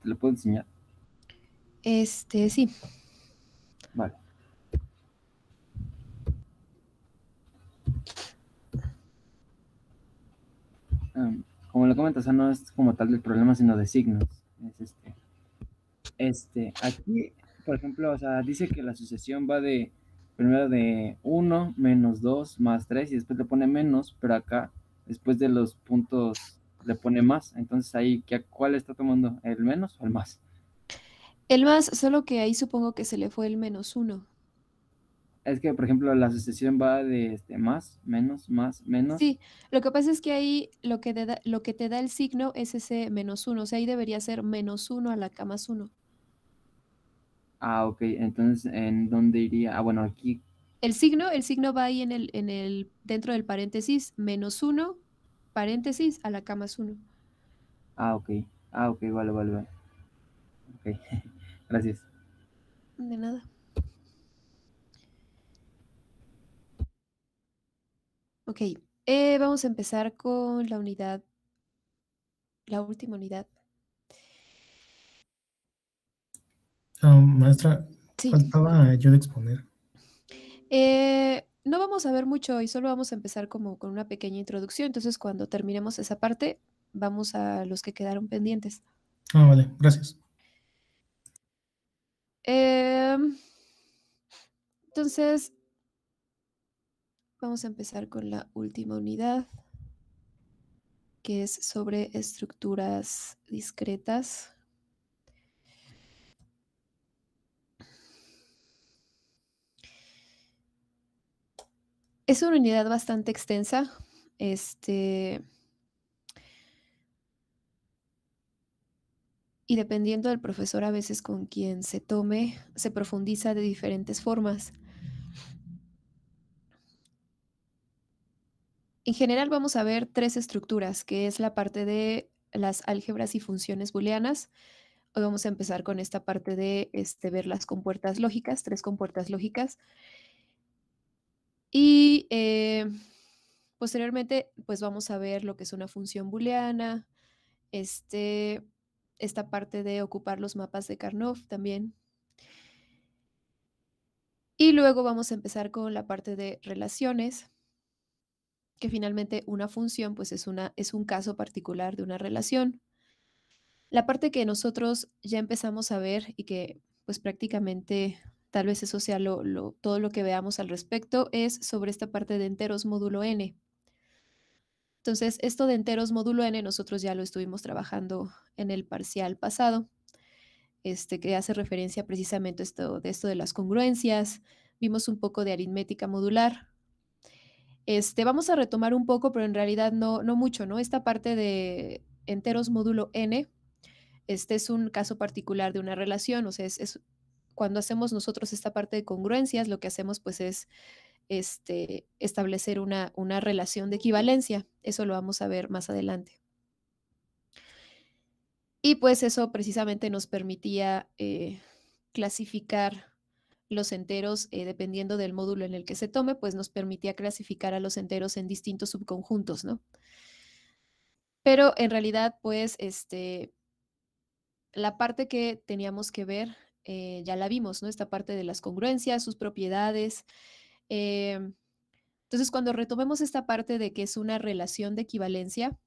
¿Te lo puedo enseñar? Sí. Vale. Como lo comentas, o sea, no es como tal del problema, sino de signos. Es aquí, por ejemplo, o sea, dice que la sucesión va de primero de 1 menos 2 más 3 y después le pone menos, pero acá, después de los puntos, le pone más. Entonces ahí, ¿cuál está tomando? ¿El menos o el más? El más, solo que ahí supongo que se le fue el -1. Es que, por ejemplo, la sucesión va de más, menos, más, menos. Sí, lo que pasa es que ahí lo que te da el signo es ese -1, o sea, ahí debería ser -1 a la K más 1. Ah, ok. Entonces, ¿en dónde iría? Ah, bueno, aquí. El signo va ahí dentro del paréntesis, -1, paréntesis, a la K más 1. Ah, ok. Ah, ok, vale, vale, vale. Ok, gracias. De nada. Ok, vamos a empezar con la última unidad. Maestra, Sí. faltaba yo de exponer. No vamos a ver mucho y solo vamos a empezar como con una pequeña introducción. Entonces, cuando terminemos esa parte, vamos a los que quedaron pendientes. Vale, gracias. Entonces, vamos a empezar con la última unidad, que es sobre estructuras discretas. Es una unidad bastante extensa. Y dependiendo del profesor a veces con quien se tome, se profundiza de diferentes formas. En general vamos a ver tres estructuras, que es la parte de las álgebras y funciones booleanas. Hoy vamos a empezar con esta parte de ver las compuertas lógicas, tres compuertas lógicas. Y posteriormente, pues vamos a ver lo que es una función booleana, esta parte de ocupar los mapas de Karnoff también. Y luego vamos a empezar con la parte de relaciones, que finalmente una función pues es un caso particular de una relación. La parte que nosotros ya empezamos a ver y que pues prácticamente tal vez eso sea todo lo que veamos al respecto es sobre esta parte de enteros módulo n. Entonces, esto de enteros módulo n nosotros ya lo estuvimos trabajando en el parcial pasado, que hace referencia precisamente de esto de las congruencias. Vimos un poco de aritmética modular. Vamos a retomar un poco, pero en realidad no mucho, ¿no? Esta parte de enteros módulo n, este es un caso particular de una relación, o sea, es cuando hacemos nosotros esta parte de congruencias, lo que hacemos pues es establecer una relación de equivalencia. Eso lo vamos a ver más adelante. Y pues eso precisamente nos permitía clasificar los enteros, dependiendo del módulo en el que se tome, pues nos permitía clasificar a los enteros en distintos subconjuntos, ¿no? Pero en realidad, pues, la parte que teníamos que ver, ya la vimos, ¿no? Esta parte de las congruencias, sus propiedades. Entonces, cuando retomemos esta parte de que es una relación de equivalencia,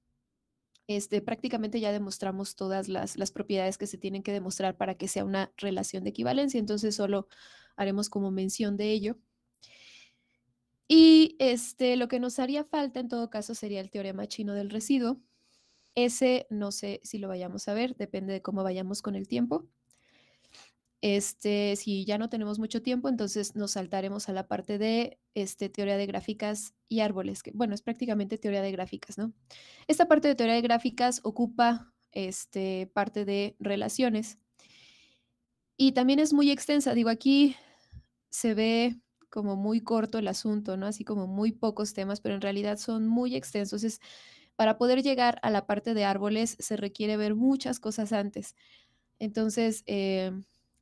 prácticamente ya demostramos todas las propiedades que se tienen que demostrar para que sea una relación de equivalencia. Entonces, solo haremos como mención de ello. Y lo que nos haría falta en todo caso sería el teorema chino del residuo. Ese no sé si lo vayamos a ver, depende de cómo vayamos con el tiempo. Si ya no tenemos mucho tiempo, entonces nos saltaremos a la parte de teoría de gráficas y árboles, que bueno, es prácticamente teoría de gráficas, ¿no? Esta parte de teoría de gráficas ocupa parte de relaciones y también es muy extensa. Digo, aquí se ve como muy corto el asunto, ¿no? Así como muy pocos temas, pero en realidad son muy extensos. Para poder llegar a la parte de árboles se requiere ver muchas cosas antes. Entonces,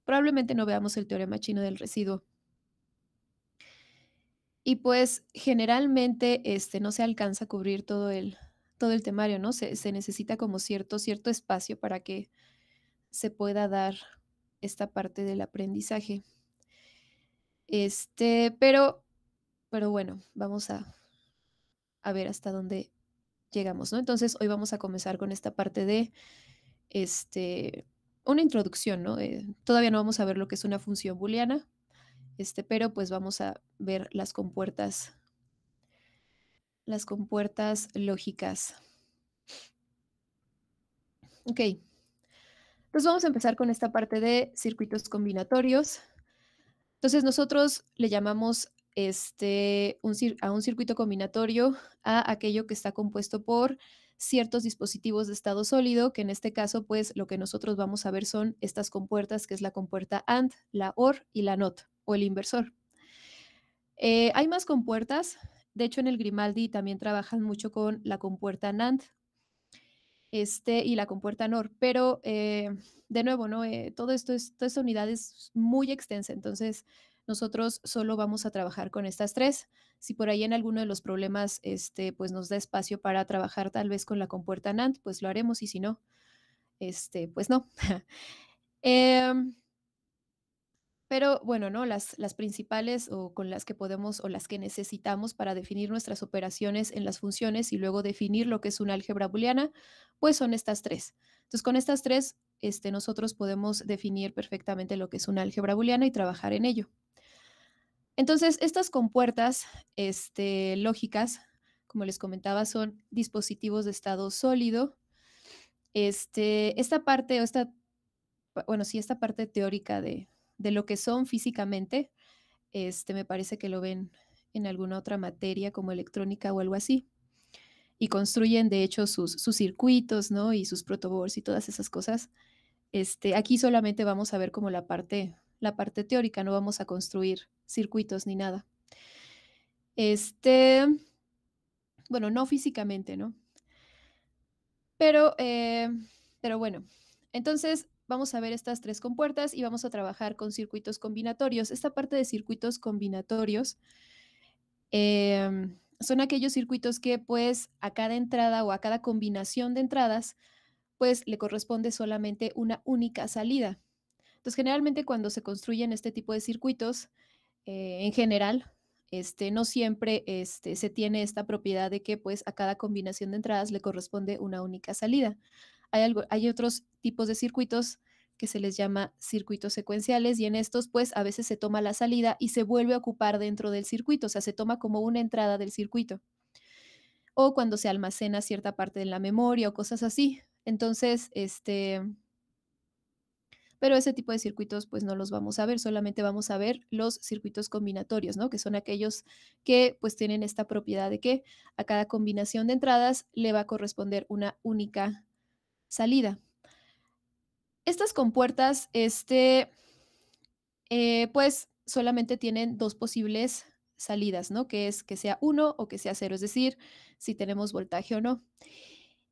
probablemente no veamos el teorema chino del residuo. Y pues generalmente no se alcanza a cubrir todo el temario, ¿no? Se necesita como cierto espacio para que se pueda dar esta parte del aprendizaje. Pero bueno, vamos a ver hasta dónde llegamos, ¿no? Entonces, hoy vamos a comenzar con esta parte de este, una introducción, ¿no? Todavía no vamos a ver lo que es una función booleana, pero pues vamos a ver las compuertas lógicas. Ok, pues vamos a empezar con esta parte de circuitos combinatorios. Entonces, nosotros le llamamos a un circuito combinatorio a aquello que está compuesto por ciertos dispositivos de estado sólido, que en este caso, pues lo que nosotros vamos a ver son estas compuertas, que es la compuerta AND, la OR y la NOT, o el inversor. Hay más compuertas. De hecho, en el Grimaldi también trabajan mucho con la compuerta NAND y la compuerta NOR, pero de nuevo, ¿no? Toda esta unidad es muy extensa, entonces nosotros solo vamos a trabajar con estas tres. Si por ahí en alguno de los problemas pues nos da espacio para trabajar tal vez con la compuerta NAND, pues lo haremos, y si no, pues no. Em, pero bueno, ¿no? Las principales, o con las que podemos, o las que necesitamos para definir nuestras operaciones en las funciones y luego definir lo que es una álgebra booleana, pues son estas tres. Entonces, con estas tres, nosotros podemos definir perfectamente lo que es una álgebra booleana y trabajar en ello. Entonces, estas compuertas lógicas, como les comentaba, son dispositivos de estado sólido. Esta parte, esta parte teórica de lo que son físicamente, me parece que lo ven en alguna otra materia como electrónica o algo así. Y construyen, de hecho, sus circuitos, ¿no? Y sus protoboards y todas esas cosas. Aquí solamente vamos a ver como la parte teórica, no vamos a construir circuitos ni nada. Bueno, no físicamente, ¿no? Pero bueno, entonces vamos a ver estas tres compuertas y vamos a trabajar con circuitos combinatorios. Esta parte de circuitos combinatorios son aquellos circuitos que pues a cada entrada o a cada combinación de entradas pues le corresponde solamente una única salida. Entonces generalmente cuando se construyen este tipo de circuitos, en general, no siempre se tiene esta propiedad de que pues a cada combinación de entradas le corresponde una única salida. Hay otros tipos de circuitos que se les llama circuitos secuenciales, y en estos pues a veces se toma la salida y se vuelve a ocupar dentro del circuito, o sea, se toma como una entrada del circuito. O cuando se almacena cierta parte de la memoria o cosas así. Entonces, pero ese tipo de circuitos pues no los vamos a ver, solamente vamos a ver los circuitos combinatorios, ¿no? Que son aquellos que pues tienen esta propiedad de que a cada combinación de entradas le va a corresponder una única salida. Estas compuertas, pues solamente tienen dos posibles salidas, ¿no? Que es que sea 1 o que sea 0, es decir, si tenemos voltaje o no.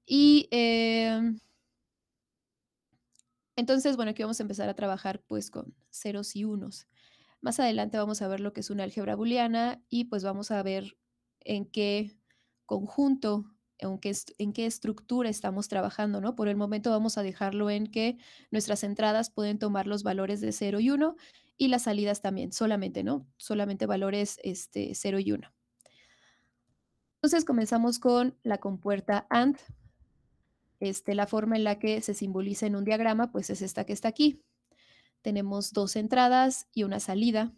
Y entonces, bueno, aquí vamos a empezar a trabajar pues con ceros y unos. Más adelante vamos a ver lo que es una álgebra booleana y pues vamos a ver en qué conjunto, en qué estructura estamos trabajando, ¿no? Por el momento vamos a dejarlo en que nuestras entradas pueden tomar los valores de 0 y 1 y las salidas también, solamente, ¿no? Solamente valores 0 y 1. Entonces comenzamos con la compuerta AND. La forma en la que se simboliza en un diagrama, pues es esta que está aquí. Tenemos dos entradas y una salida.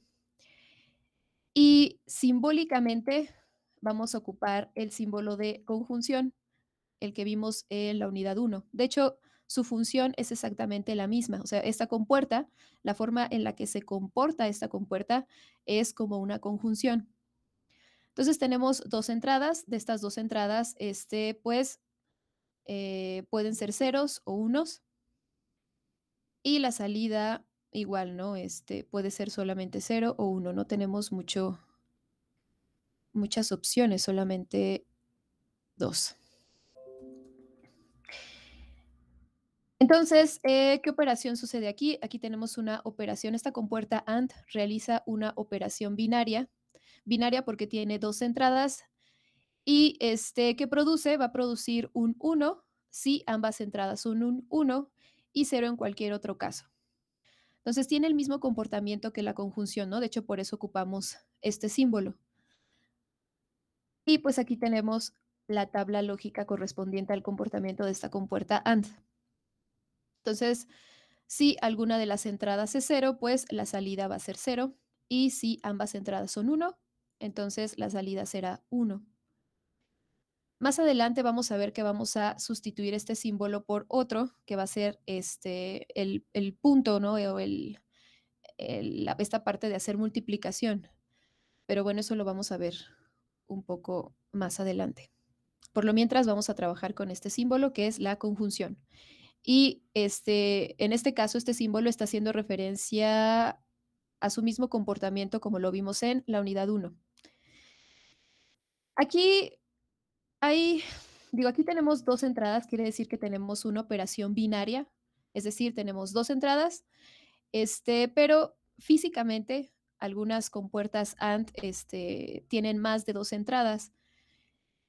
Y simbólicamente vamos a ocupar el símbolo de conjunción, el que vimos en la unidad 1. De hecho, su función es exactamente la misma. O sea, esta compuerta, la forma en la que se comporta esta compuerta es como una conjunción. Entonces tenemos dos entradas. De estas dos entradas, pues pueden ser ceros o unos. Y la salida igual, ¿no? Puede ser solamente 0 o 1. No tenemos muchas opciones, solamente 2. Entonces, ¿qué operación sucede aquí? Aquí tenemos una operación. Esta compuerta AND realiza una operación binaria. Binaria porque tiene dos entradas. Y ¿qué produce? Va a producir un 1 si ambas entradas son un 1 y 0 en cualquier otro caso. Entonces tiene el mismo comportamiento que la conjunción, ¿no? De hecho, por eso ocupamos este símbolo. Y pues aquí tenemos la tabla lógica correspondiente al comportamiento de esta compuerta AND. Entonces, si alguna de las entradas es 0, pues la salida va a ser 0. Y si ambas entradas son 1, entonces la salida será 1. Más adelante vamos a ver que vamos a sustituir este símbolo por otro, que va a ser el punto, ¿no? O esta parte de hacer multiplicación. Pero bueno, eso lo vamos a ver un poco más adelante. Por lo mientras vamos a trabajar con este símbolo que es la conjunción. Y en este caso, este símbolo está haciendo referencia a su mismo comportamiento como lo vimos en la unidad 1. Aquí aquí tenemos dos entradas, quiere decir que tenemos una operación binaria, es decir, tenemos dos entradas, pero físicamente algunas compuertas AND tienen más de dos entradas.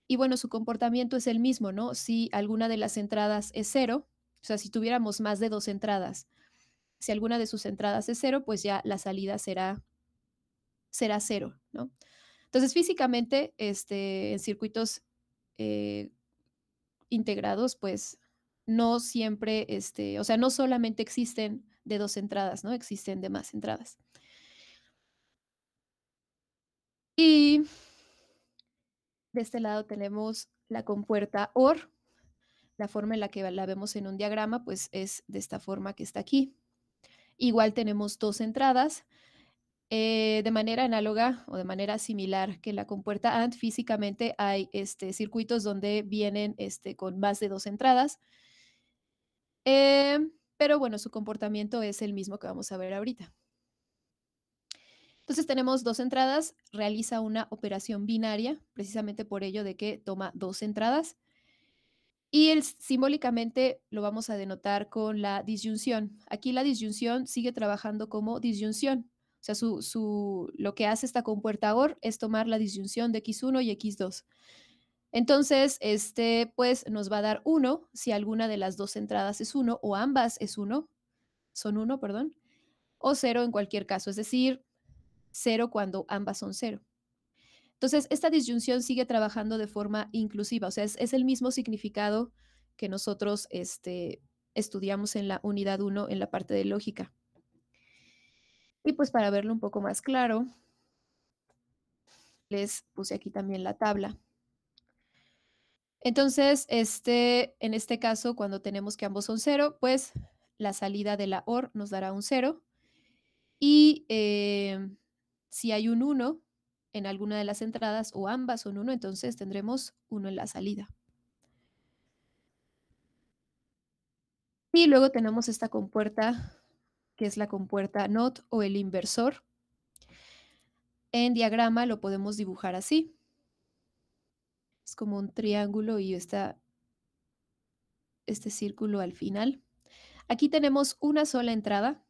Y bueno, su comportamiento es el mismo, ¿no? Si alguna de las entradas es 0, o sea, si tuviéramos más de dos entradas, si alguna de sus entradas es 0, pues ya la salida será 0, ¿no? Entonces, físicamente, en circuitos integrados, pues no siempre, o sea, no solamente existen de dos entradas, ¿no? Existen de más entradas. Y de este lado tenemos la compuerta OR. La forma en la que la vemos en un diagrama, pues es de esta forma que está aquí. Igual tenemos dos entradas. De manera análoga o de manera similar que la compuerta AND, físicamente hay circuitos donde vienen con más de dos entradas. Pero bueno, su comportamiento es el mismo que vamos a ver ahorita. Entonces tenemos dos entradas, realiza una operación binaria, precisamente por ello de que toma dos entradas. Y simbólicamente lo vamos a denotar con la disyunción. Aquí la disyunción sigue trabajando como disyunción. O sea, lo que hace esta compuerta OR es tomar la disyunción de X1 y X2. Entonces, pues nos va a dar 1 si alguna de las dos entradas es 1 o ambas son 1, perdón, o 0 en cualquier caso, es decir, 0 cuando ambas son 0. Entonces, esta disyunción sigue trabajando de forma inclusiva, o sea, es el mismo significado que nosotros estudiamos en la unidad 1 en la parte de lógica. Y pues para verlo un poco más claro, les puse aquí también la tabla. Entonces, en este caso, cuando tenemos que ambos son 0, pues la salida de la OR nos dará un 0. Y si hay un 1 en alguna de las entradas o ambas son 1, entonces tendremos 1 en la salida. Y luego tenemos esta compuerta, que es la compuerta NOT o el inversor. En diagrama lo podemos dibujar así. Es como un triángulo y este círculo al final. Aquí tenemos una sola entrada.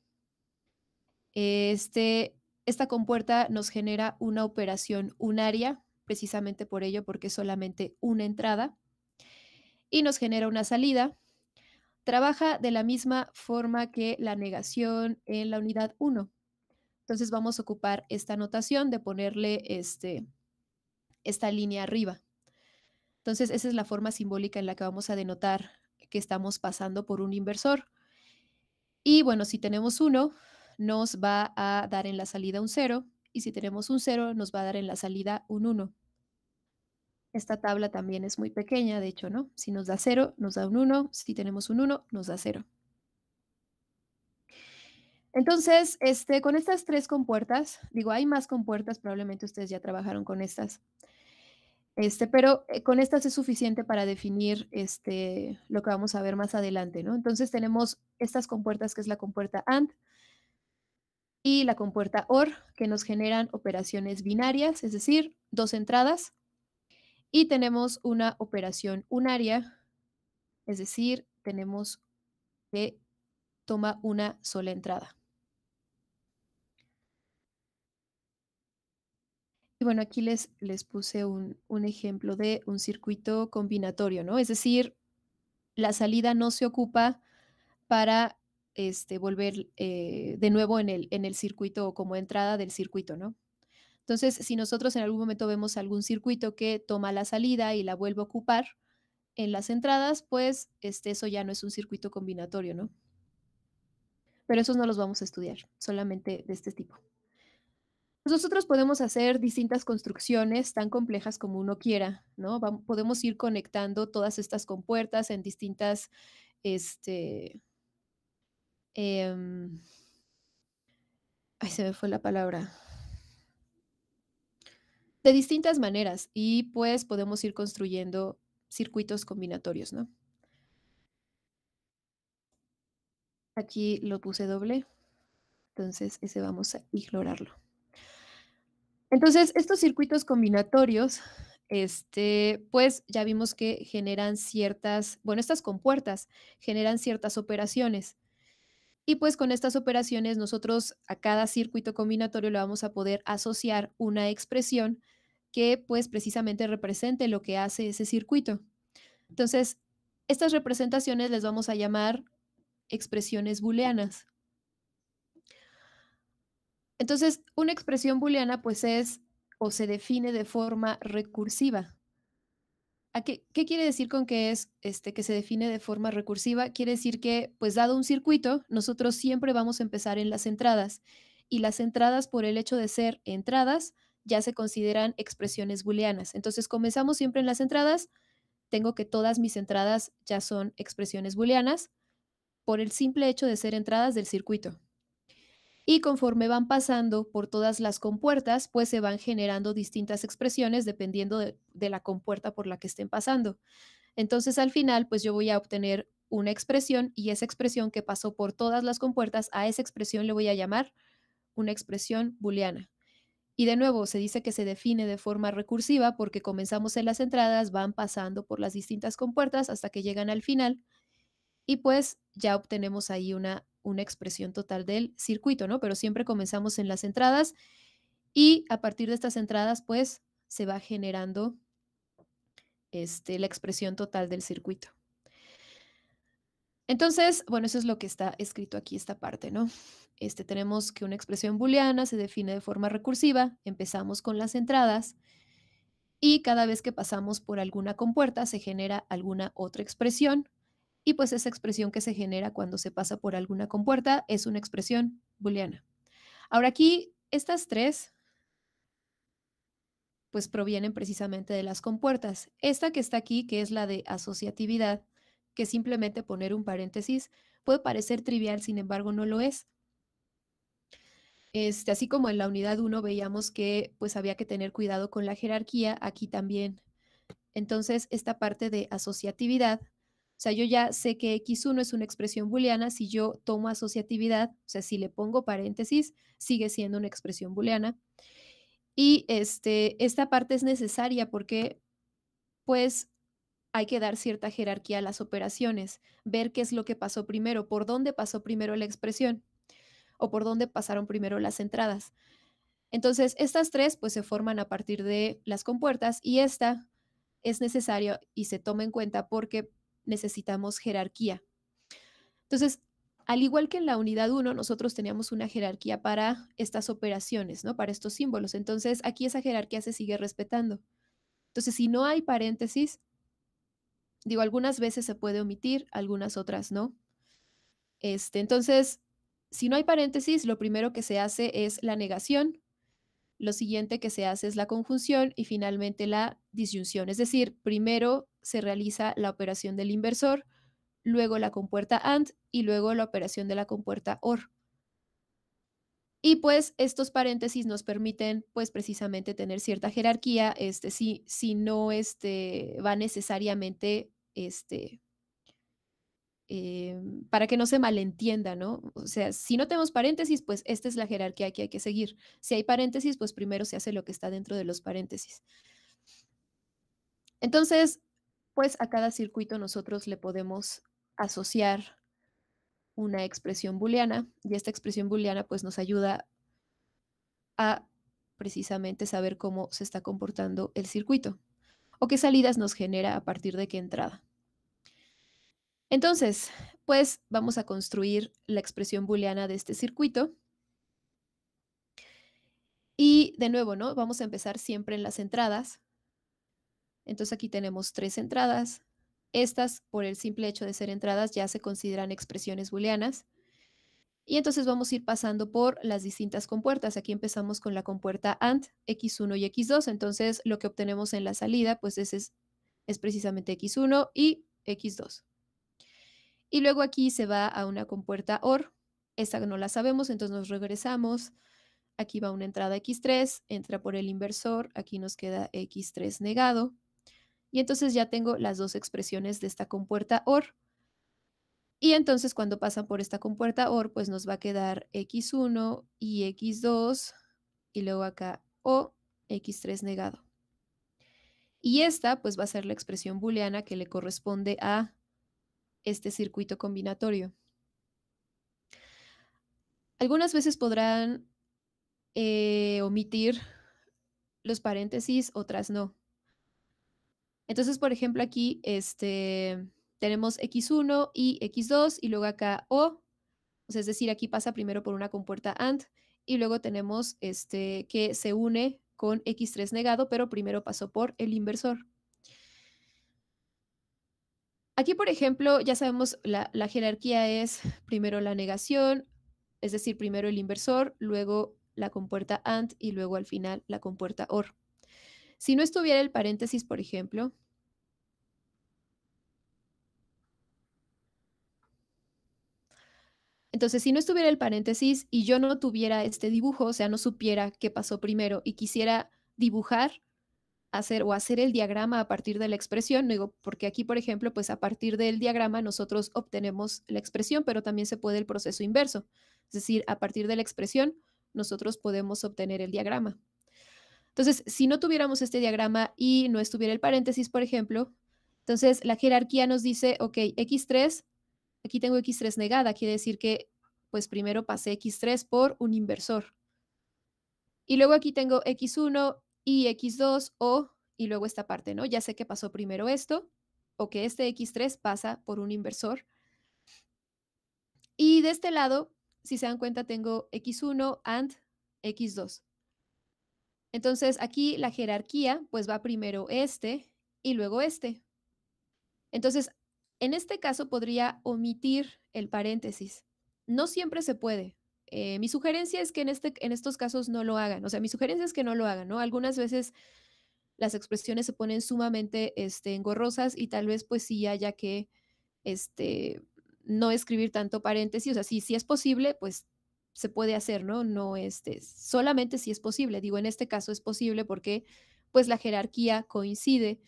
Esta compuerta nos genera una operación unaria, precisamente por ello, porque es solamente una entrada. Y nos genera una salida. Trabaja de la misma forma que la negación en la unidad 1. Entonces vamos a ocupar esta notación de ponerle esta línea arriba. Entonces esa es la forma simbólica en la que vamos a denotar que estamos pasando por un inversor. Y bueno, si tenemos 1, nos va a dar en la salida un 0. Y si tenemos un 0, nos va a dar en la salida un 1. Esta tabla también es muy pequeña, de hecho, ¿no? Si nos da 0, nos da un 1. Si tenemos un 1, nos da 0. Entonces, con estas tres compuertas, digo, hay más compuertas, probablemente ustedes ya trabajaron con estas, pero con estas es suficiente para definir lo que vamos a ver más adelante, ¿no? Entonces tenemos estas compuertas, que es la compuerta AND y la compuerta OR, que nos generan operaciones binarias, es decir, dos entradas, y tenemos una operación unaria, es decir, tenemos que toma una sola entrada. Y bueno, aquí les puse un ejemplo de un circuito combinatorio, ¿no? Es decir, la salida no se ocupa para volver de nuevo en el circuito o como entrada del circuito, ¿no? Entonces, si nosotros en algún momento vemos algún circuito que toma la salida y la vuelve a ocupar en las entradas, pues eso ya no es un circuito combinatorio, ¿no? Pero esos no los vamos a estudiar, solamente de este tipo. Pues nosotros podemos hacer distintas construcciones tan complejas como uno quiera, ¿no? Podemos ir conectando todas estas compuertas en distintas, este, em, ay, se me fue la palabra, de distintas maneras y pues podemos ir construyendo circuitos combinatorios, ¿no? Aquí lo puse doble, entonces ese vamos a ignorarlo. Entonces, estos circuitos combinatorios, pues ya vimos que generan ciertas, bueno, estas compuertas generan ciertas operaciones. Y pues con estas operaciones nosotros a cada circuito combinatorio le vamos a poder asociar una expresión que pues precisamente represente lo que hace ese circuito. Entonces, estas representaciones les vamos a llamar expresiones booleanas. Entonces, una expresión booleana pues es o se define de forma recursiva. ¿Qué quiere decir con que es que se define de forma recursiva? Quiere decir que, pues dado un circuito, nosotros siempre vamos a empezar en las entradas y las entradas, por el hecho de ser entradas, ya se consideran expresiones booleanas. Entonces, comenzamos siempre en las entradas, tengo que todas mis entradas ya son expresiones booleanas por el simple hecho de ser entradas del circuito. Y conforme van pasando por todas las compuertas, pues se van generando distintas expresiones dependiendo de la compuerta por la que estén pasando. Entonces, al final, pues yo voy a obtener una expresión y esa expresión que pasó por todas las compuertas, a esa expresión le voy a llamar una expresión booleana. Y de nuevo, se dice que se define de forma recursiva porque comenzamos en las entradas, van pasando por las distintas compuertas hasta que llegan al final y pues ya obtenemos ahí una expresión total del circuito, ¿no? Pero siempre comenzamos en las entradas y a partir de estas entradas, pues se va generando la expresión total del circuito. Entonces, bueno, eso es lo que está escrito aquí, esta parte, ¿no? Tenemos que una expresión booleana se define de forma recursiva, empezamos con las entradas y cada vez que pasamos por alguna compuerta se genera alguna otra expresión y pues esa expresión que se genera cuando se pasa por alguna compuerta es una expresión booleana. Ahora aquí, estas tres pues provienen precisamente de las compuertas. Esta que está aquí, que es la de asociatividad, que simplemente poner un paréntesis, puede parecer trivial, sin embargo no lo es. Así como en la unidad 1 veíamos que pues había que tener cuidado con la jerarquía, aquí también. Entonces, esta parte de asociatividad, o sea, yo ya sé que X1 es una expresión booleana, si yo tomo asociatividad, o sea, si le pongo paréntesis, sigue siendo una expresión booleana. Y esta parte es necesaria porque, pues, hay que dar cierta jerarquía a las operaciones, ver qué es lo que pasó primero, por dónde pasó primero la expresión o por dónde pasaron primero las entradas. Entonces, estas tres pues se forman a partir de las compuertas y esta es necesario y se toma en cuenta porque necesitamos jerarquía. Entonces, al igual que en la unidad 1, nosotros teníamos una jerarquía para estas operaciones, ¿no? Para estos símbolos. Entonces, aquí esa jerarquía se sigue respetando. Entonces, si no hay paréntesis, digo, algunas veces se puede omitir, algunas otras no. Entonces, si no hay paréntesis, lo primero que se hace es la negación, lo siguiente que se hace es la conjunción y finalmente la disyunción. Es decir, primero se realiza la operación del inversor, luego la compuerta AND y luego la operación de la compuerta OR. Y pues estos paréntesis nos permiten pues precisamente tener cierta jerarquía, si no va necesariamente para que no se malentienda, ¿no? O sea, si no tenemos paréntesis, pues esta es la jerarquía que hay que seguir. Si hay paréntesis, pues primero se hace lo que está dentro de los paréntesis. Entonces, pues a cada circuito nosotros le podemos asociar una expresión booleana y esta expresión booleana pues nos ayuda a precisamente saber cómo se está comportando el circuito o qué salidas nos genera a partir de qué entrada. Entonces, pues vamos a construir la expresión booleana de este circuito. Y de nuevo, ¿no? Vamos a empezar siempre en las entradas. Entonces aquí tenemos 3 entradas. Estas, por el simple hecho de ser entradas, ya se consideran expresiones booleanas. Y entonces vamos a ir pasando por las distintas compuertas. Aquí empezamos con la compuerta AND, X1 y X2. Entonces lo que obtenemos en la salida, pues es precisamente X1 y X2. Y luego aquí se va a una compuerta OR. Esta no la sabemos, entonces nos regresamos. Aquí va una entrada X3, entra por el inversor, aquí nos queda X3 negado. Y entonces ya tengo las dos expresiones de esta compuerta OR. Y entonces cuando pasan por esta compuerta OR, pues nos va a quedar X1 y X2, y luego acá O, X3 negado. Y esta pues va a ser la expresión booleana que le corresponde a este circuito combinatorio. Algunas veces podrán omitir los paréntesis, otras no. Entonces, por ejemplo, aquí tenemos X1 y X2 y luego acá O, sea, es decir, aquí pasa primero por una compuerta AND y luego tenemos que se une con X3 negado, pero primero pasó por el inversor. Aquí, por ejemplo, ya sabemos la jerarquía es primero la negación, es decir, primero el inversor, luego la compuerta AND y luego al final la compuerta OR. Si no estuviera el paréntesis, por ejemplo, entonces, si no estuviera el paréntesis y yo no tuviera este dibujo, o sea, no supiera qué pasó primero y quisiera dibujar, hacer el diagrama a partir de la expresión, no digo, porque aquí, por ejemplo, pues a partir del diagrama nosotros obtenemos la expresión, pero también se puede el proceso inverso. Es decir, a partir de la expresión nosotros podemos obtener el diagrama. Entonces, si no tuviéramos este diagrama y no estuviera el paréntesis, por ejemplo, entonces la jerarquía nos dice, ok, X3, aquí tengo X3 negada, quiere decir que pues primero pasé X3 por un inversor. Y luego aquí tengo X1 y X2 o, y luego esta parte, ¿no? Ya sé que pasó primero esto, o que este X3 pasa por un inversor. Y de este lado, si se dan cuenta, tengo X1 and X2. Entonces aquí la jerarquía pues va primero este y luego este. Entonces, en este caso podría omitir el paréntesis. No siempre se puede. Mi sugerencia es que en estos casos no lo hagan. O sea, mi sugerencia es que no lo hagan, ¿no? Algunas veces las expresiones se ponen sumamente engorrosas y tal vez pues sí haya que este, no escribir tanto paréntesis. O sea, si es posible, pues se puede hacer, ¿no? No solamente si es posible. Digo, en este caso es posible porque pues la jerarquía coincide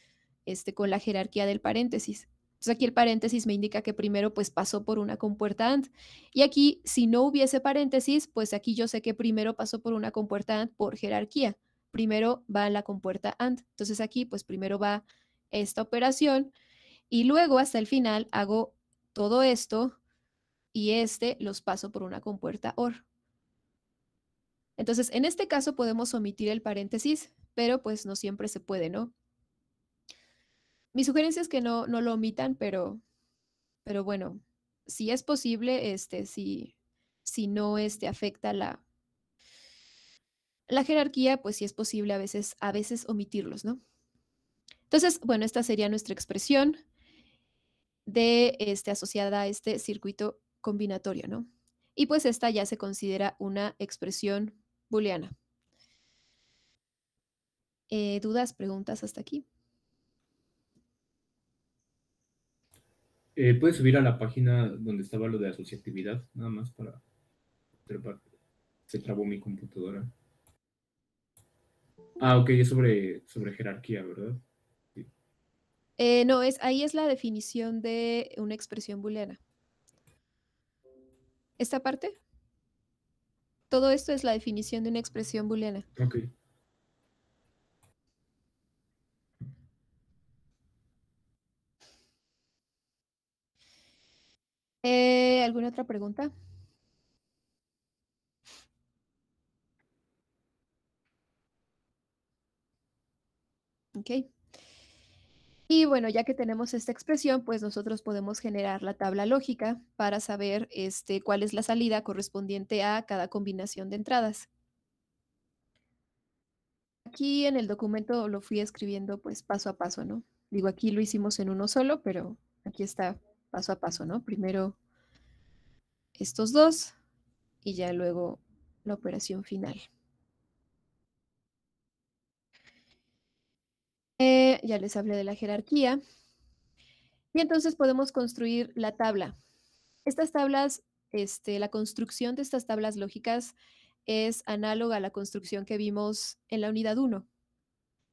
con la jerarquía del paréntesis. Entonces aquí el paréntesis me indica que primero pues pasó por una compuerta AND. Y aquí, si no hubiese paréntesis, pues aquí yo sé que primero pasó por una compuerta AND por jerarquía. Primero va la compuerta AND. Entonces aquí pues primero va esta operación y luego hasta el final hago todo esto y los paso por una compuerta OR. Entonces, en este caso podemos omitir el paréntesis, pero pues no siempre se puede, ¿no? Mi sugerencia es que no lo omitan, pero bueno, si es posible, si no afecta la jerarquía, pues sí es posible a veces omitirlos, ¿no? Entonces, bueno, esta sería nuestra expresión de asociada a este circuito combinatorio, ¿no? Y pues esta ya se considera una expresión booleana. ¿Dudas, preguntas hasta aquí? ¿Puedes subir a la página donde estaba lo de asociatividad? Nada más para observar. Se trabó mi computadora. Ah, ok, es sobre jerarquía, ¿verdad? Sí. No, ahí es la definición de una expresión booleana. ¿Esta parte? Todo esto es la definición de una expresión booleana. Ok. ¿Alguna otra pregunta? Ok. Y bueno, ya que tenemos esta expresión, pues nosotros podemos generar la tabla lógica para saber cuál es la salida correspondiente a cada combinación de entradas. Aquí en el documento lo fui escribiendo pues paso a paso, ¿no? Digo, aquí lo hicimos en uno solo, pero aquí está paso a paso, ¿no? Primero estos dos y ya luego la operación final. Ya les hablé de la jerarquía. Y entonces podemos construir la tabla. Estas tablas, la construcción de estas tablas lógicas es análoga a la construcción que vimos en la unidad 1.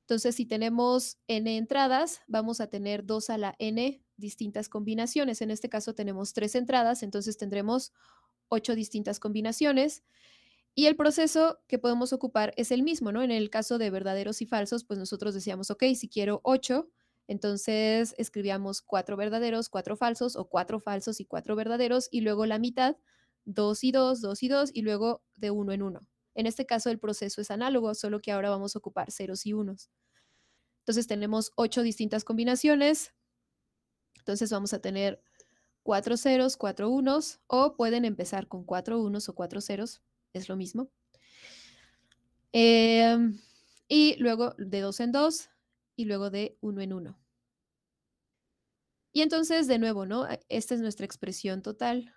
Entonces, si tenemos n entradas, vamos a tener 2 a la n distintas combinaciones. En este caso tenemos 3 entradas, entonces tendremos 8 distintas combinaciones. Y el proceso que podemos ocupar es el mismo, ¿no? En el caso de verdaderos y falsos, pues nosotros decíamos, ok, si quiero 8, entonces escribíamos 4 verdaderos, 4 falsos, o 4 falsos y 4 verdaderos, y luego la mitad, 2 y 2, 2 y 2, y luego de 1 en 1. En este caso el proceso es análogo, solo que ahora vamos a ocupar ceros y unos. Entonces tenemos 8 distintas combinaciones. Entonces vamos a tener 4 ceros, 4 unos, o pueden empezar con 4 unos o 4 ceros, es lo mismo. Y luego de 2 en 2 y luego de 1 en 1. Y entonces, de nuevo, ¿no? Esta es nuestra expresión total.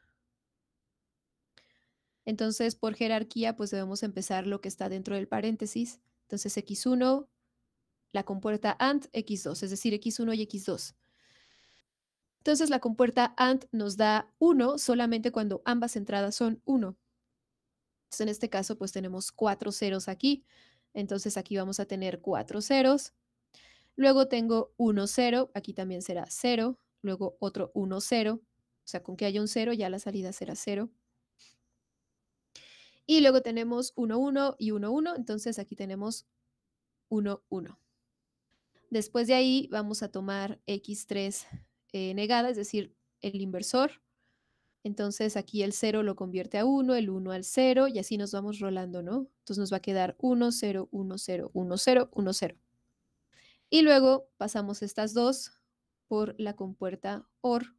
Entonces, por jerarquía, pues debemos empezar lo que está dentro del paréntesis. Entonces, x1, la compuerta AND, x2, es decir, x1 y x2. Entonces, la compuerta AND nos da 1 solamente cuando ambas entradas son 1. Entonces, en este caso, pues tenemos 4 ceros aquí. Entonces, aquí vamos a tener 4 ceros. Luego tengo 1, 0, aquí también será 0. Luego otro 1, 0. O sea, con que haya un 0, ya la salida será 0. Y luego tenemos 1, 1 y 1, 1. Entonces, aquí tenemos 1, 1. Después de ahí vamos a tomar x3 negada, es decir, el inversor. Entonces, aquí el 0 lo convierte a 1, el 1 al 0, y así nos vamos rolando, ¿no? Entonces, nos va a quedar 1, 0, 1, 0, 1, 0, 1, 0. Y luego pasamos estas dos por la compuerta OR.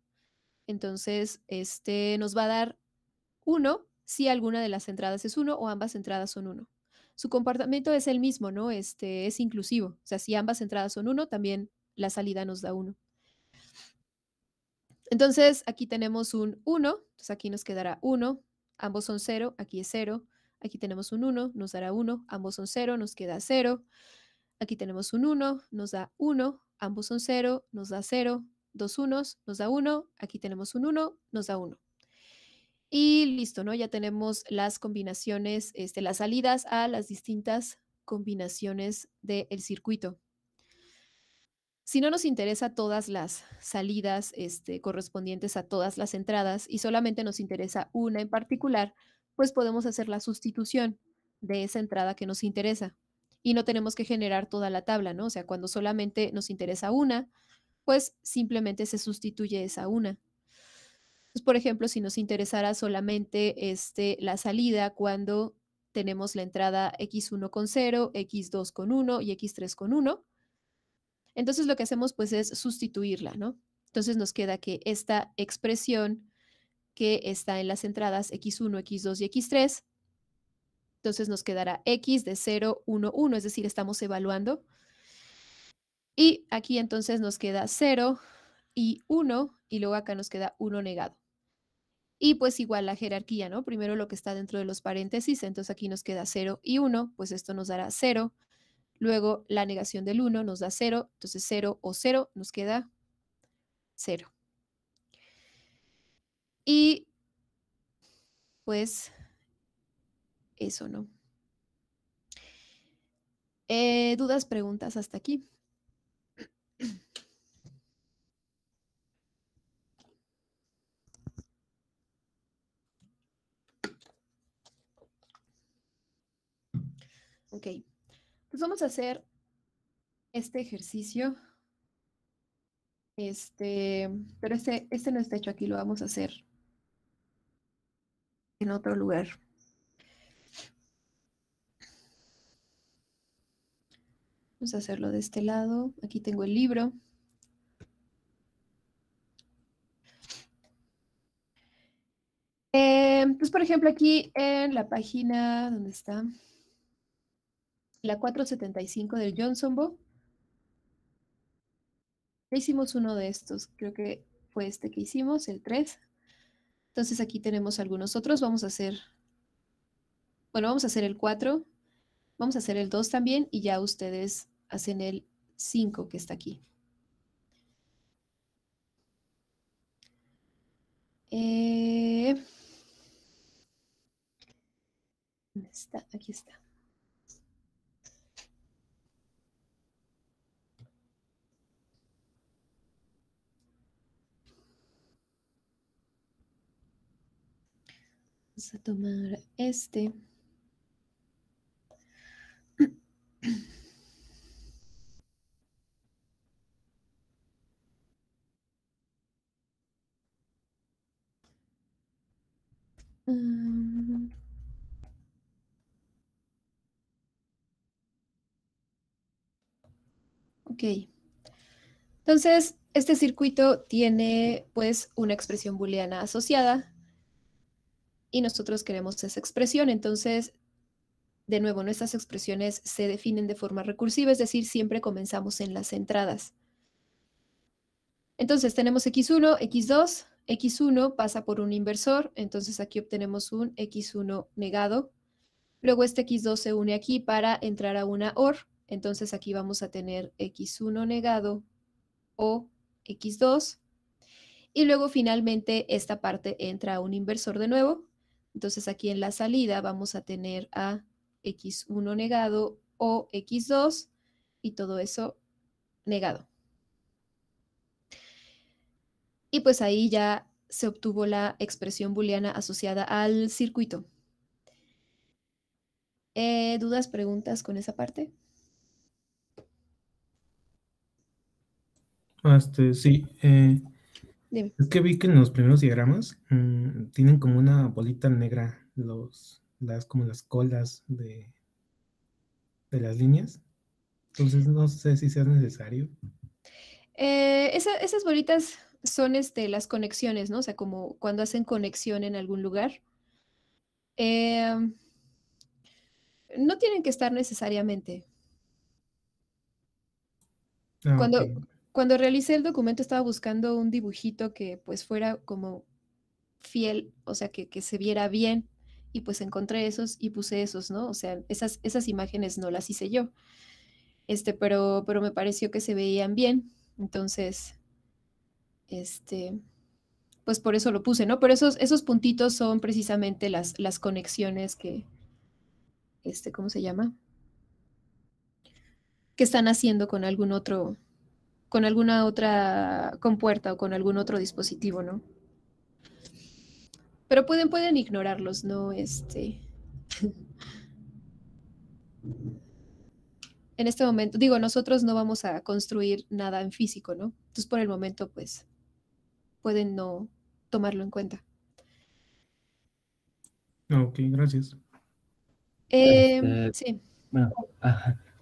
Entonces, nos va a dar 1 si alguna de las entradas es 1 o ambas entradas son 1. Su comportamiento es el mismo, ¿no? Es inclusivo. O sea, si ambas entradas son 1, también la salida nos da 1. Entonces, aquí tenemos un 1. Entonces, aquí nos quedará 1. Ambos son 0. Aquí es 0. Aquí tenemos un 1. Nos dará 1. Ambos son 0. Nos queda 0. Aquí tenemos un 1, nos da 1, ambos son 0, nos da 0, dos unos, nos da 1, aquí tenemos un 1, nos da 1. Y listo, ¿no? Ya tenemos las combinaciones, las salidas a las distintas combinaciones del circuito. Si no nos interesa todas las salidas correspondientes a todas las entradas y solamente nos interesa una en particular, pues podemos hacer la sustitución de esa entrada que nos interesa. Y no tenemos que generar toda la tabla, ¿no? O sea, cuando solamente nos interesa una, pues simplemente se sustituye esa una. Pues, por ejemplo, si nos interesara solamente la salida cuando tenemos la entrada x1 con 0, x2 con 1 y x3 con 1, entonces lo que hacemos pues es sustituirla, ¿no? Entonces nos queda que esta expresión que está en las entradas x1, x2 y x3, entonces nos quedará x de 0, 1, 1, es decir, estamos evaluando. Y aquí entonces nos queda 0 y 1, y luego acá nos queda 1 negado. Y pues igual la jerarquía, ¿no? Primero lo que está dentro de los paréntesis, entonces aquí nos queda 0 y 1, pues esto nos dará 0. Luego la negación del 1 nos da 0, entonces 0 o 0 nos queda 0. Y pues eso, ¿no? ¿Dudas, preguntas hasta aquí? Ok, pues vamos a hacer este ejercicio. Pero este no está hecho aquí, lo vamos a hacer en otro lugar. Vamos a hacerlo de este lado. Aquí tengo el libro. Pues, por ejemplo, aquí en la página, ¿dónde está? La 475 del Johnsonbo. Ya hicimos uno de estos, creo que fue este que hicimos, el 3. Entonces aquí tenemos algunos otros. Vamos a hacer el 4, vamos a hacer el 2 también y ya ustedes hacen el 5 que está aquí. ¿Dónde está? Aquí está. Vamos a tomar este. Mm, ok. Entonces, este circuito tiene pues una expresión booleana asociada y nosotros queremos esa expresión. Entonces, de nuevo, nuestras expresiones se definen de forma recursiva, es decir, siempre comenzamos en las entradas. Entonces, tenemos x1, x2, x1 pasa por un inversor, entonces aquí obtenemos un x1 negado. Luego este x2 se une aquí para entrar a una OR, entonces aquí vamos a tener x1 negado o x2. Y luego finalmente esta parte entra a un inversor de nuevo. Entonces aquí en la salida vamos a tener a x1 negado o x2 y todo eso negado. Y pues ahí ya se obtuvo la expresión booleana asociada al circuito. ¿Dudas, preguntas con esa parte? Sí. Dime. Es que vi que en los primeros diagramas tienen como una bolita negra como las colas de las líneas. Entonces no sé si sea necesario. Esas bolitas son las conexiones, ¿no? O sea, como cuando hacen conexión en algún lugar. No tienen que estar necesariamente. Ok. Cuando realicé el documento estaba buscando un dibujito que pues fuera como fiel, o sea, que se viera bien, y pues encontré esos y puse esos, ¿no? O sea, esas imágenes no las hice yo, pero me pareció que se veían bien, entonces, pues por eso lo puse, ¿no? Pero esos puntitos son precisamente las conexiones que, ¿cómo se llama? Que están haciendo con con alguna otra compuerta o con algún otro dispositivo, ¿no? Pero pueden ignorarlos, ¿no? En este momento, digo, nosotros no vamos a construir nada en físico, ¿no? Entonces, por el momento, pues, pueden no tomarlo en cuenta. Ok, gracias. Sí. Bueno,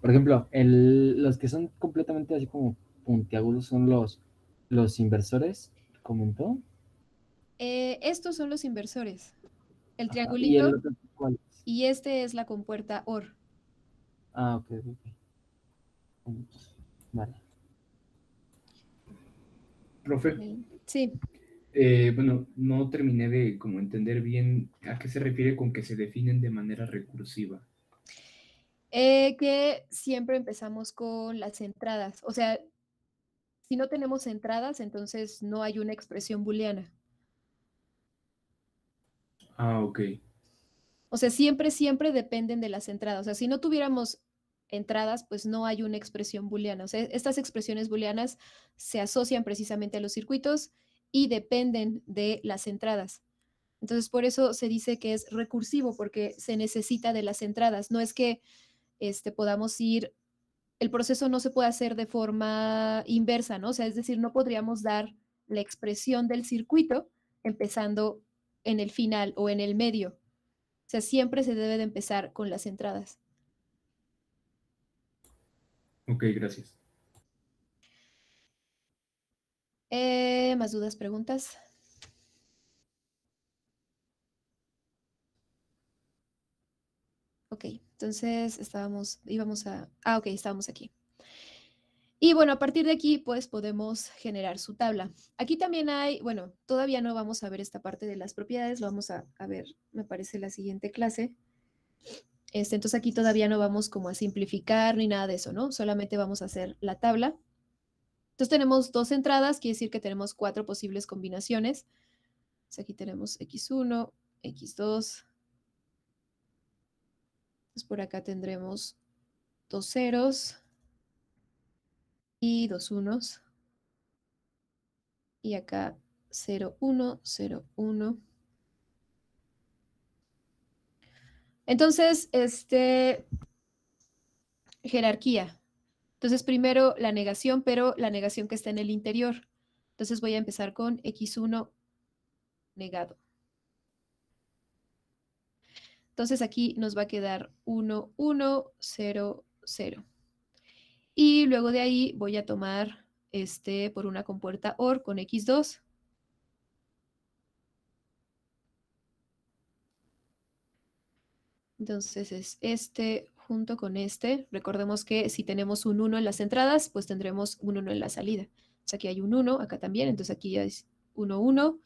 por ejemplo, los que son completamente así como puntiagudos son los inversores, comentó. Estos son los inversores. El Ajá, ¿y el triangulito otro cuál es? y este es la compuerta OR. Ok, ok. Vale. Profe, Sí. bueno, no terminé de como entender bien a qué se refiere con que se definen de manera recursiva. Que siempre empezamos con las entradas. O sea, si no tenemos entradas, entonces no hay una expresión booleana. Ok. O sea, siempre dependen de las entradas. O sea, si no tuviéramos entradas, pues no hay una expresión booleana. O sea, estas expresiones booleanas se asocian precisamente a los circuitos y dependen de las entradas. Entonces, por eso se dice que es recursivo, porque se necesita de las entradas. No es que podamos ir, el proceso no se puede hacer de forma inversa, ¿no? O sea, es decir, no podríamos dar la expresión del circuito empezando en el final o en el medio. O sea, siempre se debe de empezar con las entradas. Ok, gracias. ¿Más dudas, preguntas? Ok, entonces estábamos aquí. Y bueno, a partir de aquí, pues podemos generar su tabla. Aquí también hay, bueno, todavía no vamos a ver esta parte de las propiedades, lo vamos a ver, me parece, la siguiente clase. Entonces aquí todavía no vamos como a simplificar ni nada de eso, ¿no? Solamente vamos a hacer la tabla. Entonces tenemos 2 entradas, quiere decir que tenemos 4 posibles combinaciones. Entonces aquí tenemos x1, x2. Entonces por acá tendremos 2 ceros y 2 unos. Y acá 0, 1, 0, 1. Entonces, jerarquía. Entonces, primero la negación, pero la negación que está en el interior. Entonces voy a empezar con x1 negado. Entonces aquí nos va a quedar 1, 1, 0, 0. Y luego de ahí voy a tomar por una compuerta OR con x2. Entonces es junto con este. Recordemos que si tenemos un 1 en las entradas, pues tendremos un 1 en la salida. Entonces aquí hay un 1, acá también, entonces aquí ya es 1, 1.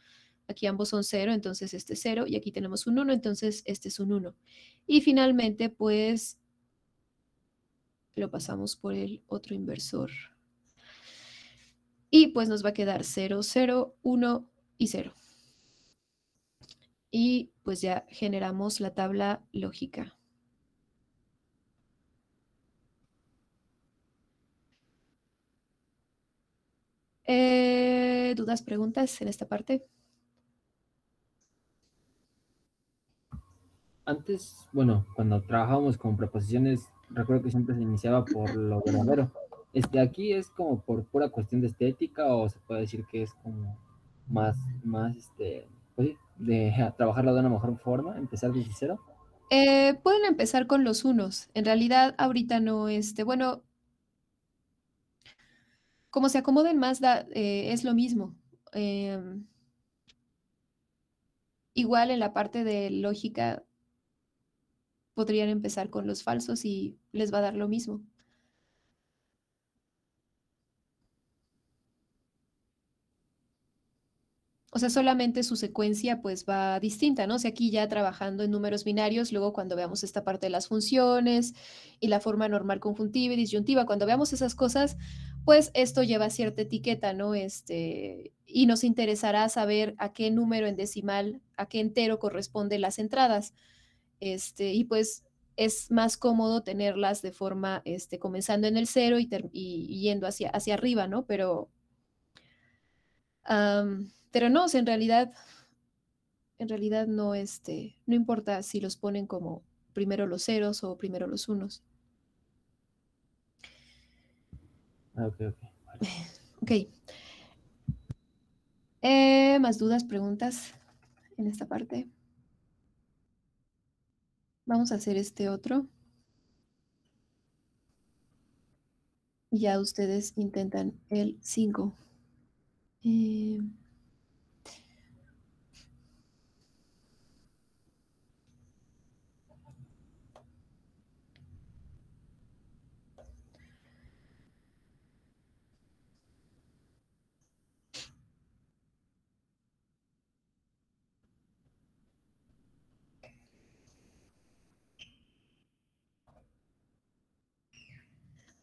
Aquí ambos son 0, entonces este es 0. Y aquí tenemos un 1, entonces este es un 1. Y finalmente, pues, lo pasamos por el otro inversor. Y pues nos va a quedar 0, 0, 1 y 0. Y pues ya generamos la tabla lógica. ¿Dudas, preguntas en esta parte? Antes, bueno, cuando trabajábamos con preposiciones, recuerdo que siempre se iniciaba por lo verdadero. Aquí es como por pura cuestión de estética, o se puede decir que es como más, pues sí, de trabajarlo de una mejor forma, empezar desde cero. Pueden empezar con los unos. En realidad, ahorita no, bueno, como se acomoden más, es lo mismo. Igual en la parte de lógica podrían empezar con los falsos y les va a dar lo mismo. O sea, solamente su secuencia pues va distinta, ¿no? O sea, aquí ya trabajando en números binarios, luego cuando veamos esta parte de las funciones y la forma normal conjuntiva y disyuntiva, cuando veamos esas cosas, pues esto lleva cierta etiqueta, ¿no? Y nos interesará saber a qué número en decimal, a qué entero corresponden las entradas. Y pues es más cómodo tenerlas de forma, comenzando en el 0 y yendo hacia arriba, ¿no? Pero no, o sea, en realidad no, no importa si los ponen como primero los ceros o primero los unos. Ok, ok. Vale. Ok. ¿Más dudas, preguntas en esta parte? Vamos a hacer este otro. Ya ustedes intentan el 5.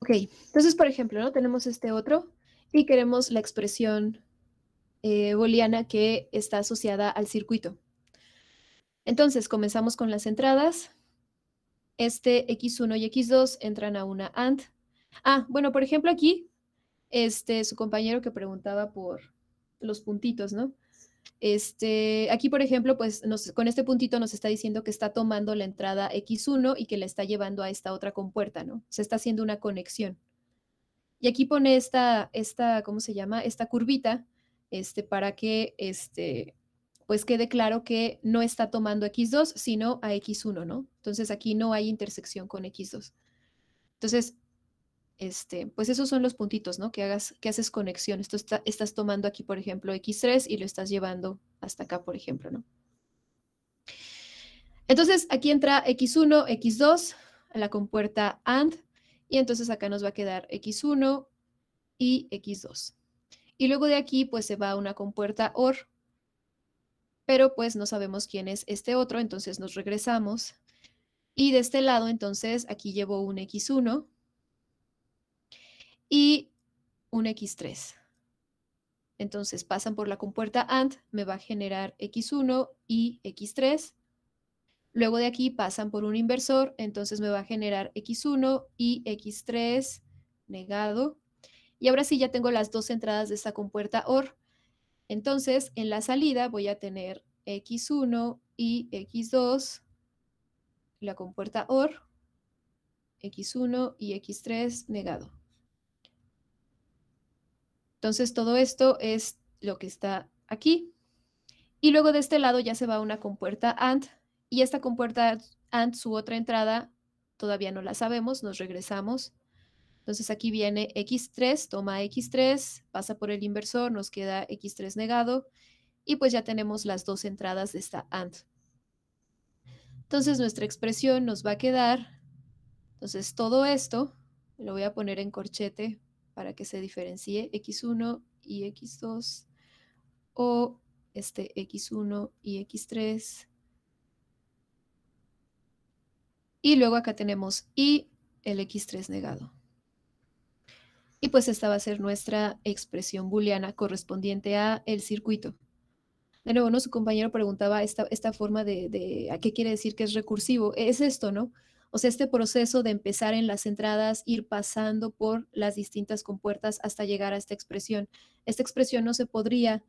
Ok, entonces, por ejemplo, ¿no? Tenemos este otro y queremos la expresión booleana que está asociada al circuito. Entonces, comenzamos con las entradas. X1 y X2 entran a una AND. Bueno, por ejemplo, aquí, su compañero que preguntaba por los puntitos, ¿no? Aquí, por ejemplo, pues con este puntito nos está diciendo que está tomando la entrada X1 y que la está llevando a esta otra compuerta, ¿no? Se está haciendo una conexión. Y aquí pone ¿cómo se llama? Esta curvita, para que, pues quede claro que no está tomando X2, sino a X1, ¿no? Entonces aquí no hay intersección con X2. Entonces, pues esos son los puntitos, ¿no? Que haces conexión. Estás tomando aquí, por ejemplo, X3 y lo estás llevando hasta acá, por ejemplo, ¿no? Entonces, aquí entra x1, x2 a la compuerta AND, y entonces acá nos va a quedar x1 y x2. Y luego de aquí, pues se va a una compuerta OR, pero pues no sabemos quién es este otro, entonces nos regresamos. Y de este lado, entonces, aquí llevo un x1 y un x3. Entonces pasan por la compuerta AND, me va a generar x1 y x3. Luego de aquí pasan por un inversor, entonces me va a generar x1 y x3 negado. Y ahora sí ya tengo las dos entradas de esta compuerta OR. Entonces en la salida voy a tener x1 y x2, la compuerta OR, x1 y x3 negado. Entonces todo esto es lo que está aquí. Y luego de este lado ya se va una compuerta AND, y esta compuerta AND, su otra entrada, todavía no la sabemos, nos regresamos. Entonces aquí viene x3, toma x3, pasa por el inversor, nos queda x3 negado, y pues ya tenemos las dos entradas de esta AND. Entonces nuestra expresión nos va a quedar, entonces todo esto, lo voy a poner en corchete para que se diferencie x1 y x2, o este x1 y x3. Y luego acá tenemos y el x3 negado. Y pues esta va a ser nuestra expresión booleana correspondiente a el circuito. De nuevo, ¿no? Su compañero preguntaba esta forma ¿a qué quiere decir que es recursivo? Es esto, ¿no? O sea, este proceso de empezar en las entradas, ir pasando por las distintas compuertas hasta llegar a esta expresión. Esta expresión no se podría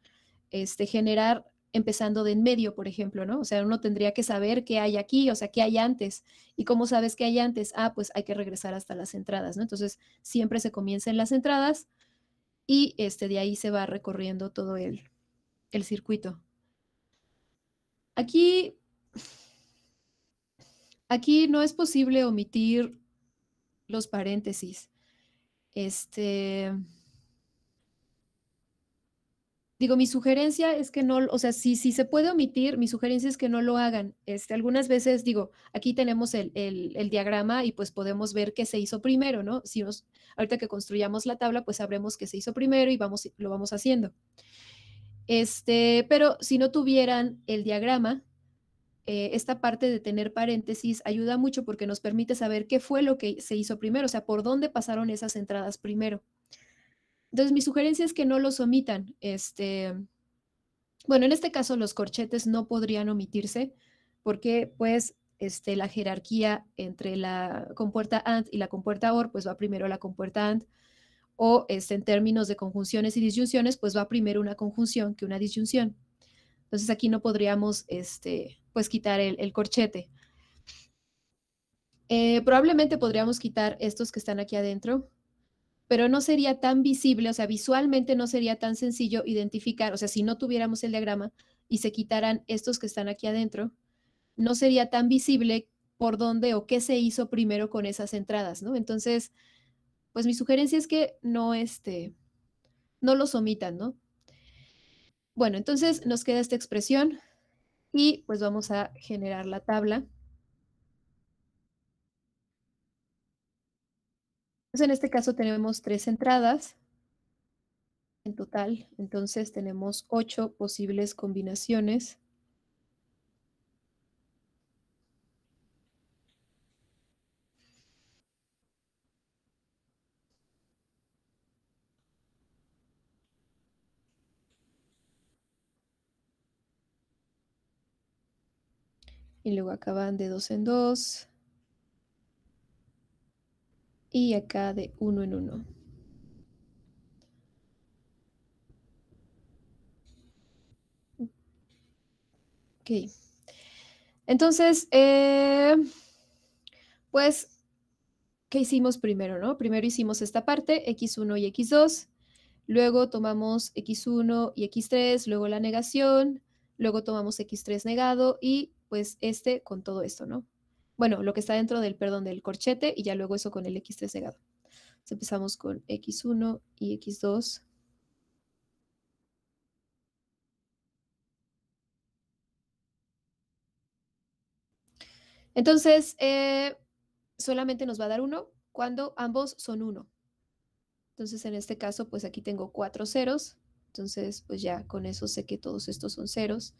generar empezando de en medio, por ejemplo, ¿no? O sea, uno tendría que saber qué hay aquí, o sea, qué hay antes. ¿Y cómo sabes qué hay antes? Ah, pues hay que regresar hasta las entradas, ¿no? Entonces, siempre se comienza en las entradas y de ahí se va recorriendo todo el circuito. Aquí no es posible omitir los paréntesis. Digo, mi sugerencia es que no, o sea, si se puede omitir, mi sugerencia es que no lo hagan. Algunas veces, digo, aquí tenemos el diagrama y pues podemos ver qué se hizo primero, ¿no? Ahorita que construyamos la tabla, pues sabremos qué se hizo primero y lo vamos haciendo. Pero si no tuvieran el diagrama, esta parte de tener paréntesis ayuda mucho porque nos permite saber qué fue lo que se hizo primero, o sea, por dónde pasaron esas entradas primero. Entonces, mi sugerencia es que no los omitan. Bueno, en este caso los corchetes no podrían omitirse porque pues la jerarquía entre la compuerta AND y la compuerta OR pues va primero la compuerta AND, o en términos de conjunciones y disyunciones pues va primero una conjunción que una disyunción. Entonces aquí no podríamos pues quitar el corchete. Probablemente podríamos quitar estos que están aquí adentro, pero no sería tan visible, o sea, visualmente no sería tan sencillo identificar, o sea, si no tuviéramos el diagrama y se quitaran estos que están aquí adentro, no sería tan visible por dónde o qué se hizo primero con esas entradas, ¿no? Entonces, pues mi sugerencia es que no los omitan, ¿no? Bueno, entonces nos queda esta expresión y pues vamos a generar la tabla. Entonces, en este caso tenemos 3 entradas en total, entonces tenemos 8 posibles combinaciones. Y luego acá van de 2 en 2. Y acá de 1 en 1. Ok. Entonces, pues, ¿qué hicimos primero, no? Primero hicimos esta parte, x1 y x2. Luego tomamos x1 y x3, luego la negación. Luego tomamos x3 negado y pues con todo esto, ¿no? Bueno, lo que está dentro del corchete, y ya luego eso con el x3 negado. Entonces empezamos con x1 y x2. Entonces, solamente nos va a dar 1 cuando ambos son 1. Entonces, en este caso, pues aquí tengo 4 ceros. Entonces, pues ya con eso sé que todos estos son ceros.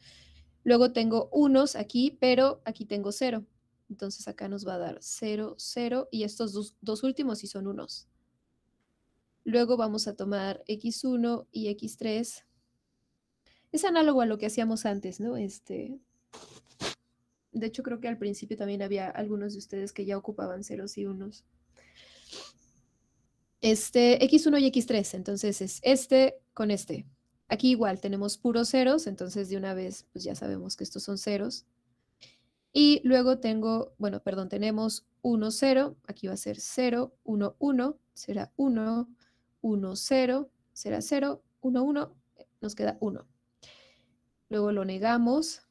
Luego tengo unos aquí, pero aquí tengo 0. Entonces, acá nos va a dar 0, 0. Y estos dos últimos sí son unos. Luego vamos a tomar x1 y x3. Es análogo a lo que hacíamos antes, ¿no? De hecho, creo que al principio también había algunos de ustedes que ya ocupaban ceros y unos. X1 y X3, entonces es este con este. Aquí igual tenemos puros ceros, entonces de una vez pues ya sabemos que estos son ceros. Y luego tenemos 1, 0, aquí va a ser 0, 1, 1, será 1, 1, 0, será 0, 1, 1, nos queda 1. Luego lo negamos.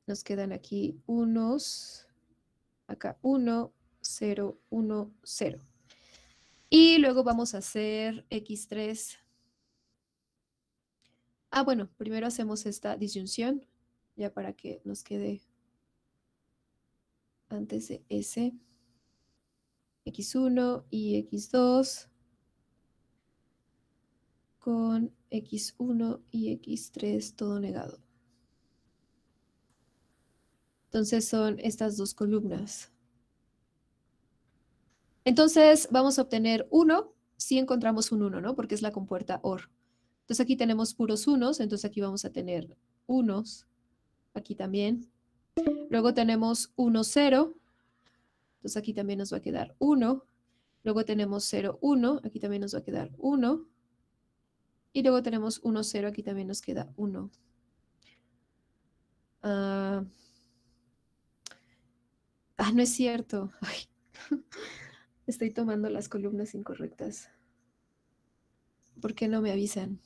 Nos quedan aquí unos, acá 1, 0, 1, 0. Y luego vamos a hacer x3. Bueno, primero hacemos esta disyunción, ya para que nos quede antes de S. X1 y X2 con X1 y X3 todo negado. Entonces son estas dos columnas. Entonces vamos a obtener 1 si encontramos un 1, ¿no? Porque es la compuerta OR. Entonces aquí tenemos puros unos, entonces aquí vamos a tener unos, aquí también. Luego tenemos 1, 0, entonces aquí también nos va a quedar 1. Luego tenemos 0, 1, aquí también nos va a quedar 1. Y luego tenemos 1, 0, aquí también nos queda 1. No es cierto. Ay, estoy tomando las columnas incorrectas. ¿Por qué no me avisan?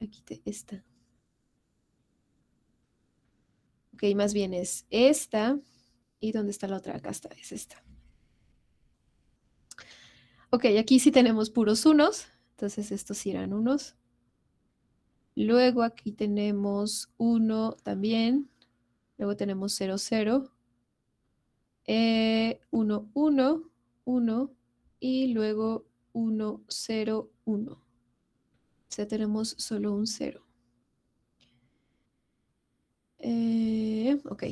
Aquí esta. Ok, más bien es esta. ¿Y dónde está la otra? Acá está, es esta. Ok, aquí sí tenemos puros unos. Entonces estos sí eran unos. Luego aquí tenemos 1 también. Luego tenemos 0, 0. 1, 1, 1. Y luego 1, 0, 1. O sea, tenemos solo un 0. Ok.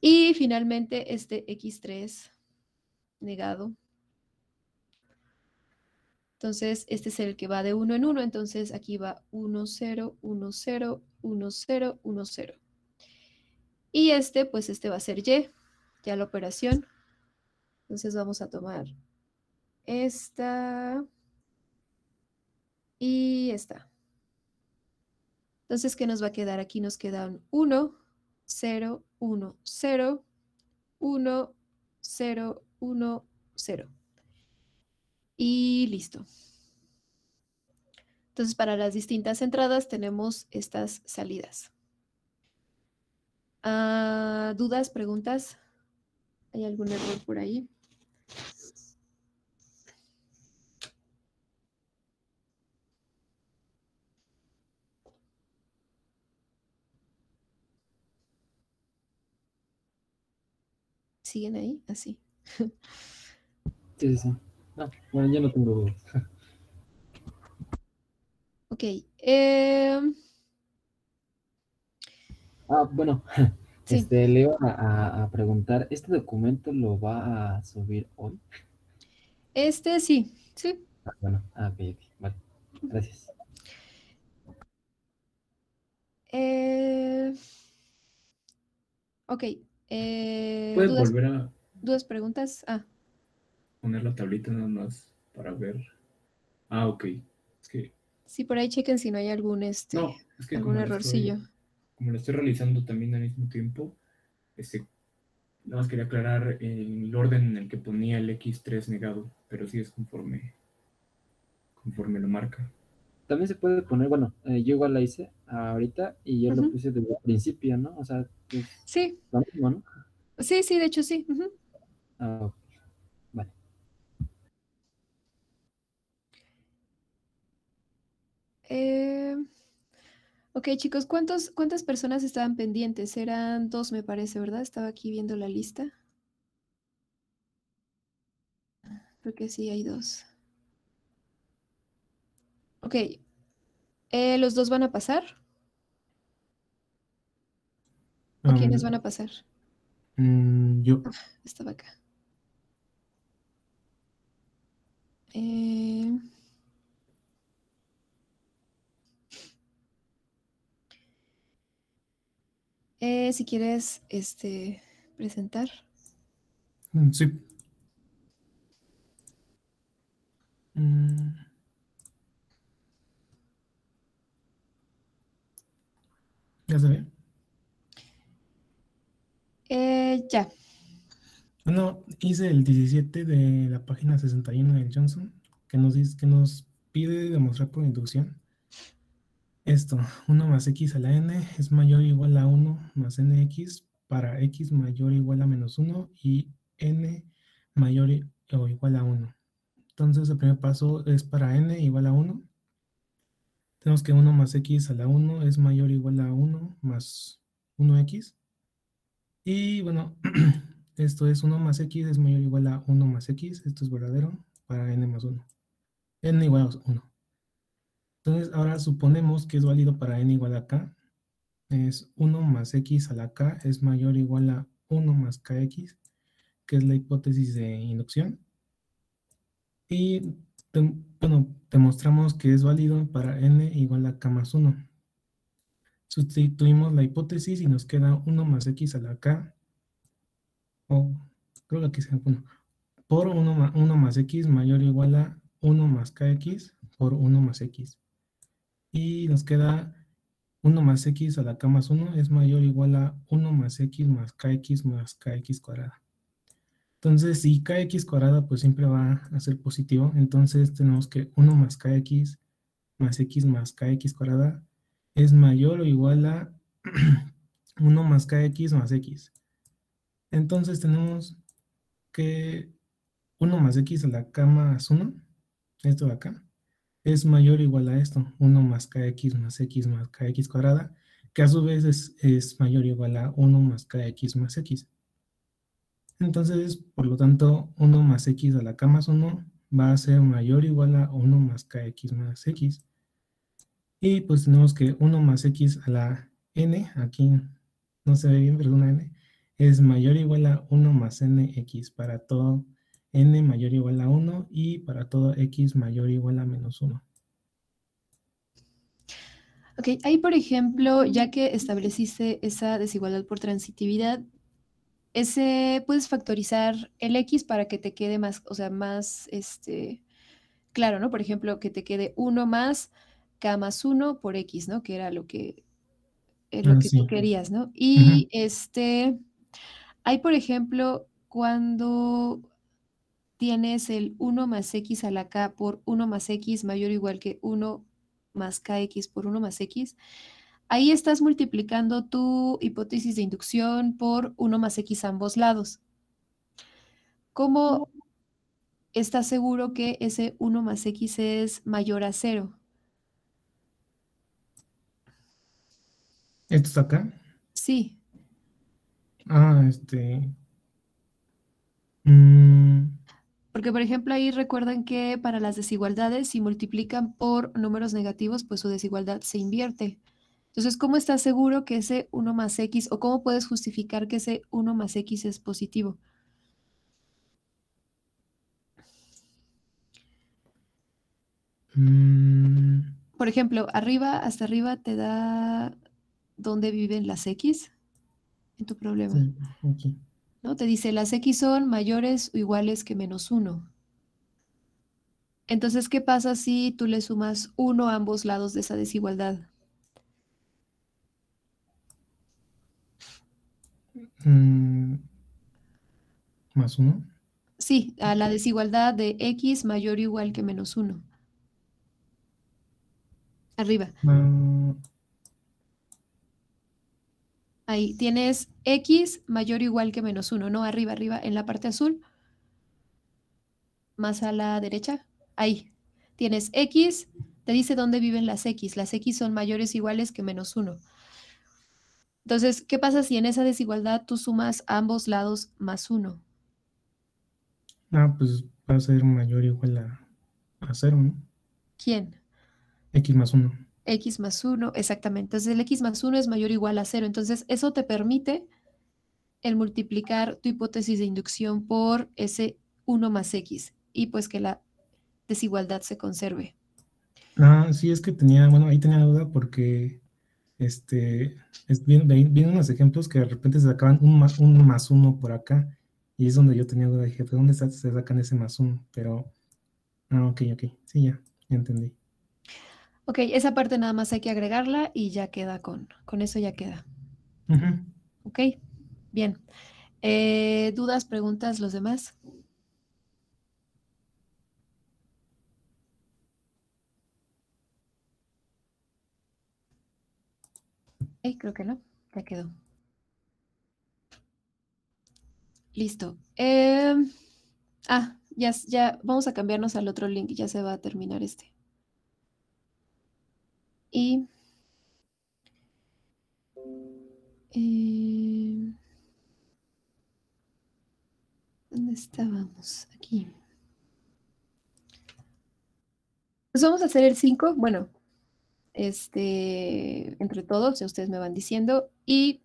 Y finalmente este x3 negado. Entonces, este es el que va de 1 en 1. Entonces, aquí va 1, 0, 1, 0, 1, 0, 1, 0. Y pues este va a ser y, ya la operación. Entonces, vamos a tomar esta y esta. Entonces, ¿qué nos va a quedar? Aquí nos quedan 1, 0, 1, 0, 1, 0, 1, 0. Y listo. Entonces, para las distintas entradas tenemos estas salidas. ¿Dudas, preguntas? ¿Hay algún error por ahí? ¿Siguen ahí? Así. Sí, sí, sí. Bueno, ya no tengo dudas. Ok. Bueno, Sí. le iba a preguntar, ¿este documento lo va a subir hoy? Sí, sí. Bueno, ok, vale, gracias. Ok. ¿Puedes ¿Dudas, volver a preguntas? poner la tablita nada más para ver? Ok. Es que Sí, por ahí chequen si no hay algún, no, es que algún errorcillo. como la estoy realizando también al mismo tiempo, nada más quería aclarar el orden en el que ponía el X3 negado, pero sí es conforme lo marca. También se puede poner, bueno, yo igual la hice ahorita y yo lo puse desde el principio, ¿no? O sea, es Sí, lo mismo, ¿no? sí, de hecho sí. Ah, vale. Ok, chicos, ¿cuántas personas estaban pendientes? Eran dos, me parece, ¿verdad? Estaba aquí viendo la lista. Creo que sí, hay dos. Ok, ¿los dos van a pasar? ¿O quiénes van a pasar? Yo. Estaba acá. Eh, si quieres, presentar. Sí. ¿Ya se ve? Ya. Bueno, hice el 17 de la página 61 del Johnson, que nos dice, que nos pide demostrar por inducción. Esto, 1 más x a la n es mayor o igual a 1 más nx para x mayor o igual a menos 1 y n mayor o igual a 1. Entonces el primer paso es para n igual a 1. Tenemos que 1 más x a la 1 es mayor o igual a 1 más 1x. Y bueno, esto es 1 más x es mayor o igual a 1 más x. Esto es verdadero para n más 1. N igual a 1. Entonces ahora suponemos que es válido para n igual a k. Es 1 más x a la k es mayor o igual a 1 más kx, que es la hipótesis de inducción. Y bueno, demostramos que es válido para n igual a k más 1. Sustituimos la hipótesis y nos queda 1 más x a la k, o creo que aquí sea 1, por 1 más x mayor o igual a 1 más kx por 1 más x. Y nos queda 1 más x a la k más 1 es mayor o igual a 1 más kx más kx cuadrada. Entonces, si kx cuadrada pues siempre va a ser positivo, entonces tenemos que 1 más kx más kx cuadrada es mayor o igual a 1 más kx más x. Entonces tenemos que 1 más x a la k más 1, esto de acá, es mayor o igual a esto, 1 más kx más kx cuadrada, que a su vez es mayor o igual a 1 más kx más x. Entonces, por lo tanto, 1 más x a la k más 1 va a ser mayor o igual a 1 más kx más x. Y pues tenemos que 1 más x a la n, aquí no se ve bien, pero es una n, es mayor o igual a 1 más nx para todo n mayor o igual a 1 y para todo x mayor o igual a menos 1. Ok, ahí por ejemplo, ya que estableciste esa desigualdad por transitividad, puedes factorizar el x para que te quede más, o sea, más, claro, ¿no? Por ejemplo, que te quede 1 más k más 1 por x, ¿no? Que era lo que tú Sí. querías, ¿no? Ujú. Y hay, por ejemplo, cuando tienes el 1 más x a la k por 1 más x mayor o igual que 1 más kx por 1 más x, ahí estás multiplicando tu hipótesis de inducción por 1 más x a ambos lados. ¿Cómo estás seguro que ese 1 más x es mayor a 0? ¿Esto está acá? Sí, Ah, mm, porque por ejemplo ahí recuerdan que para las desigualdades, si multiplican por números negativos, pues su desigualdad se invierte. Entonces, ¿cómo estás seguro que ese 1 más x o cómo puedes justificar que ese 1 más x es positivo? mm, Por ejemplo, arriba, hasta arriba te da dónde viven las x en tu problema, sí, aquí. ¿no? Te dice las x son mayores o iguales que menos 1. Entonces, ¿qué pasa si tú le sumas 1 a ambos lados de esa desigualdad? Mm, más 1. Sí, a la desigualdad de x mayor o igual que menos 1. Arriba. Ahí tienes x mayor o igual que menos 1, ¿no? Arriba, arriba, en la parte azul. Más a la derecha. Ahí. Tienes x, te dice dónde viven las x. Las x son mayores o iguales que menos 1. Entonces, ¿qué pasa si en esa desigualdad tú sumas a ambos lados más 1? Pues va a ser mayor o igual a 0, ¿no? ¿Quién? X más 1. X más 1, exactamente. Entonces el x más 1 es mayor o igual a 0. Entonces eso te permite el multiplicar tu hipótesis de inducción por ese 1 más x y pues que la desigualdad se conserve. Sí, es que ahí tenía duda porque vienen unos ejemplos que de repente se sacaban un más 1 por acá y es donde yo tenía duda. Dije, ¿de dónde se sacan ese más 1? Pero, ok, sí, ya entendí. Ok, esa parte nada más hay que agregarla y ya queda con eso ya queda. Ujú. Ok, bien. ¿Dudas, preguntas, los demás? Creo que no, ya quedó. Listo. Ya vamos a cambiarnos al otro link, ya se va a terminar este. Y ¿dónde estábamos? Aquí. Pues vamos a hacer el 5, bueno, entre todos, ya ustedes me van diciendo, y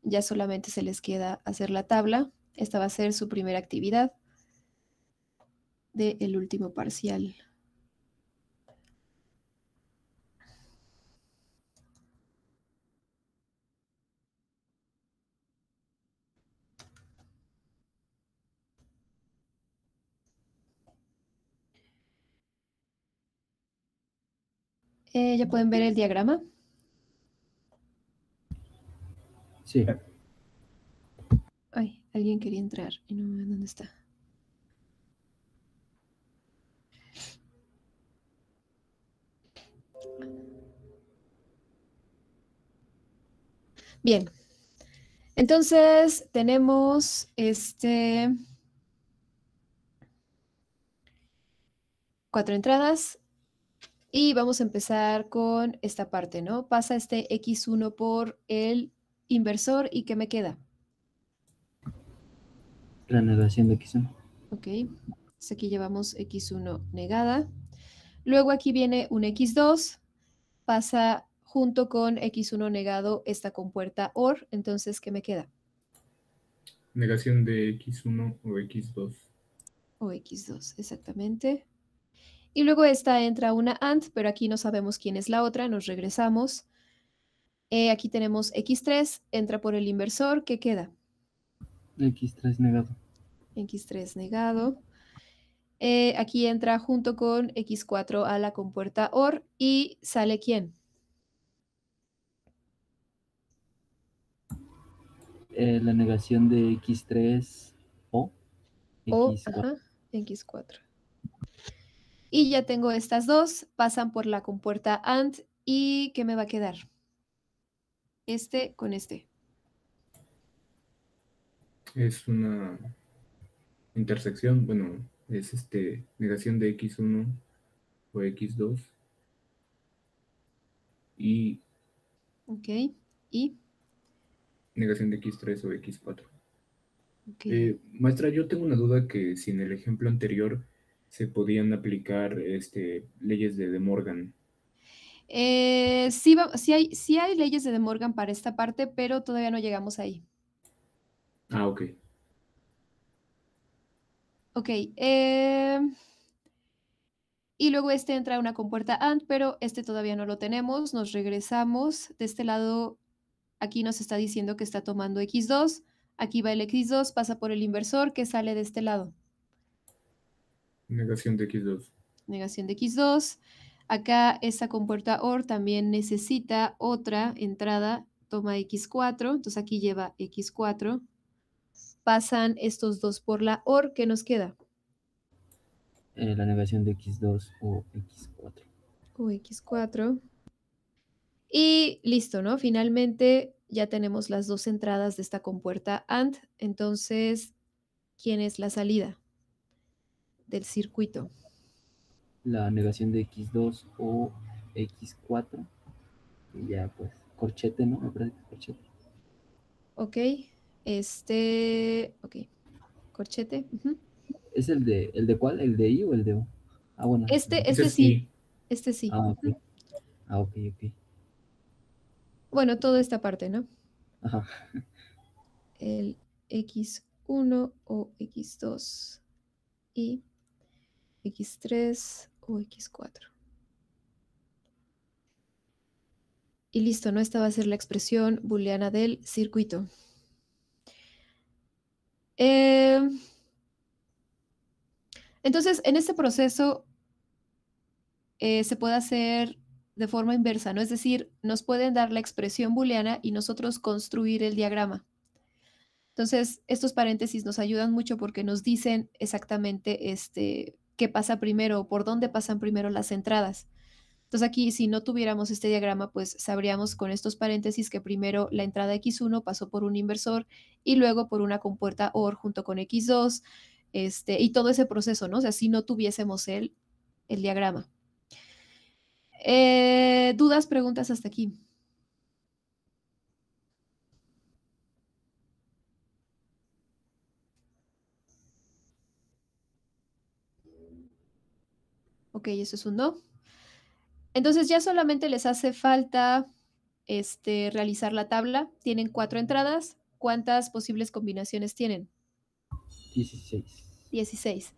ya solamente se les queda hacer la tabla. Esta va a ser su primera actividad del último parcial. Ya pueden ver el diagrama. Sí. Ay, alguien quería entrar y no me ven dónde está. Bien. Entonces tenemos 4 entradas y vamos a empezar con esta parte, ¿no? Pasa este x1 por el inversor y ¿qué me queda? La negación de x1. Ok, entonces aquí llevamos x1 negada. Luego aquí viene un x2, pasa junto con x1 negado esta compuerta OR, entonces ¿qué me queda? Negación de x1 o x2. O x2, exactamente. Y luego esta entra una AND, pero aquí no sabemos quién es la otra, nos regresamos. Aquí tenemos x3, entra por el inversor, ¿qué queda? x3 negado. X3 negado. Aquí entra junto con x4 a la compuerta OR y sale ¿quién? La negación de x3 o O, x4. ajá, x4. Y ya tengo estas dos, pasan por la compuerta AND y ¿qué me va a quedar? Este con este. Es una intersección, bueno, es negación de x1 o x2 y Ok, y negación de x3 o x4. ok. Maestra, yo tengo una duda que si en el ejemplo anterior se podían aplicar leyes de De Morgan. Sí hay leyes de De Morgan para esta parte, pero todavía no llegamos ahí. Ok. Ok, y luego entra a una compuerta AND, pero todavía no lo tenemos. Nos regresamos. De este lado, aquí nos está diciendo que está tomando x2. Aquí va el x2, pasa por el inversor que sale de este lado. Negación de x2. Negación de x2. Acá esta compuerta OR también necesita otra entrada, toma x4, entonces aquí lleva x4. Pasan estos dos por la OR, ¿qué nos queda? La negación de x2 o x4. O x4. Y listo, ¿no? Finalmente ya tenemos las dos entradas de esta compuerta AND. Entonces, ¿quién es la salida del circuito? La negación de X2 o X4. Y ya, pues, corchete, ¿no? Me parece que es corchete. Ok, ok, corchete. Ujú. ¿Es el de cuál? ¿El de I o el de O? Ah, bueno. Este Ese es sí, I. este sí. Ah, ok. Ah, ok, ok. Bueno, toda esta parte, ¿no? Ajá. El X1 o X2 y X3 o X4. Y listo, ¿no? Esta va a ser la expresión booleana del circuito. Entonces, en este proceso se puede hacer de forma inversa, ¿no? Es decir, nos pueden dar la expresión booleana y nosotros construir el diagrama. Entonces, estos paréntesis nos ayudan mucho porque nos dicen exactamente qué pasa primero, por dónde pasan primero las entradas. Entonces aquí, si no tuviéramos este diagrama, pues sabríamos con estos paréntesis que primero la entrada X1 pasó por un inversor y luego por una compuerta OR junto con X2, y todo ese proceso, ¿no? O sea, si no tuviésemos el diagrama. ¿Dudas, preguntas hasta aquí? Ok, eso es un no. Entonces ya solamente les hace falta realizar la tabla. Tienen 4 entradas. ¿Cuántas posibles combinaciones tienen? 16. 16.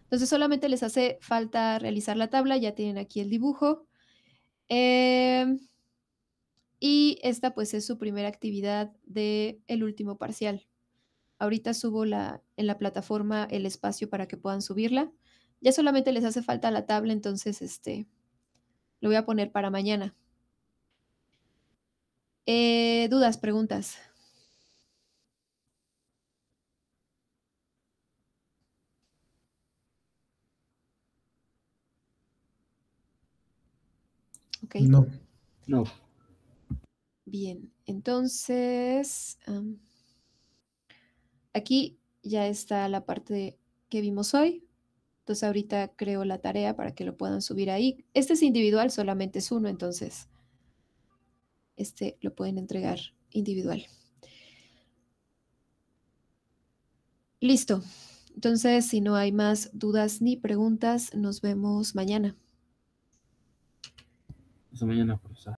Entonces solamente les hace falta realizar la tabla. Ya tienen aquí el dibujo. Y esta pues es su primera actividad del último parcial. Ahorita subo en la plataforma el espacio para que puedan subirla. Ya solamente les hace falta la tabla, entonces lo voy a poner para mañana. ¿Dudas, preguntas? Ok. No. No. Bien, entonces aquí ya está la parte que vimos hoy. Entonces ahorita creo la tarea para que lo puedan subir ahí. Este es individual, solamente es uno, entonces lo pueden entregar individual. Listo. Entonces, si no hay más dudas ni preguntas, nos vemos mañana. Hasta mañana, profesor.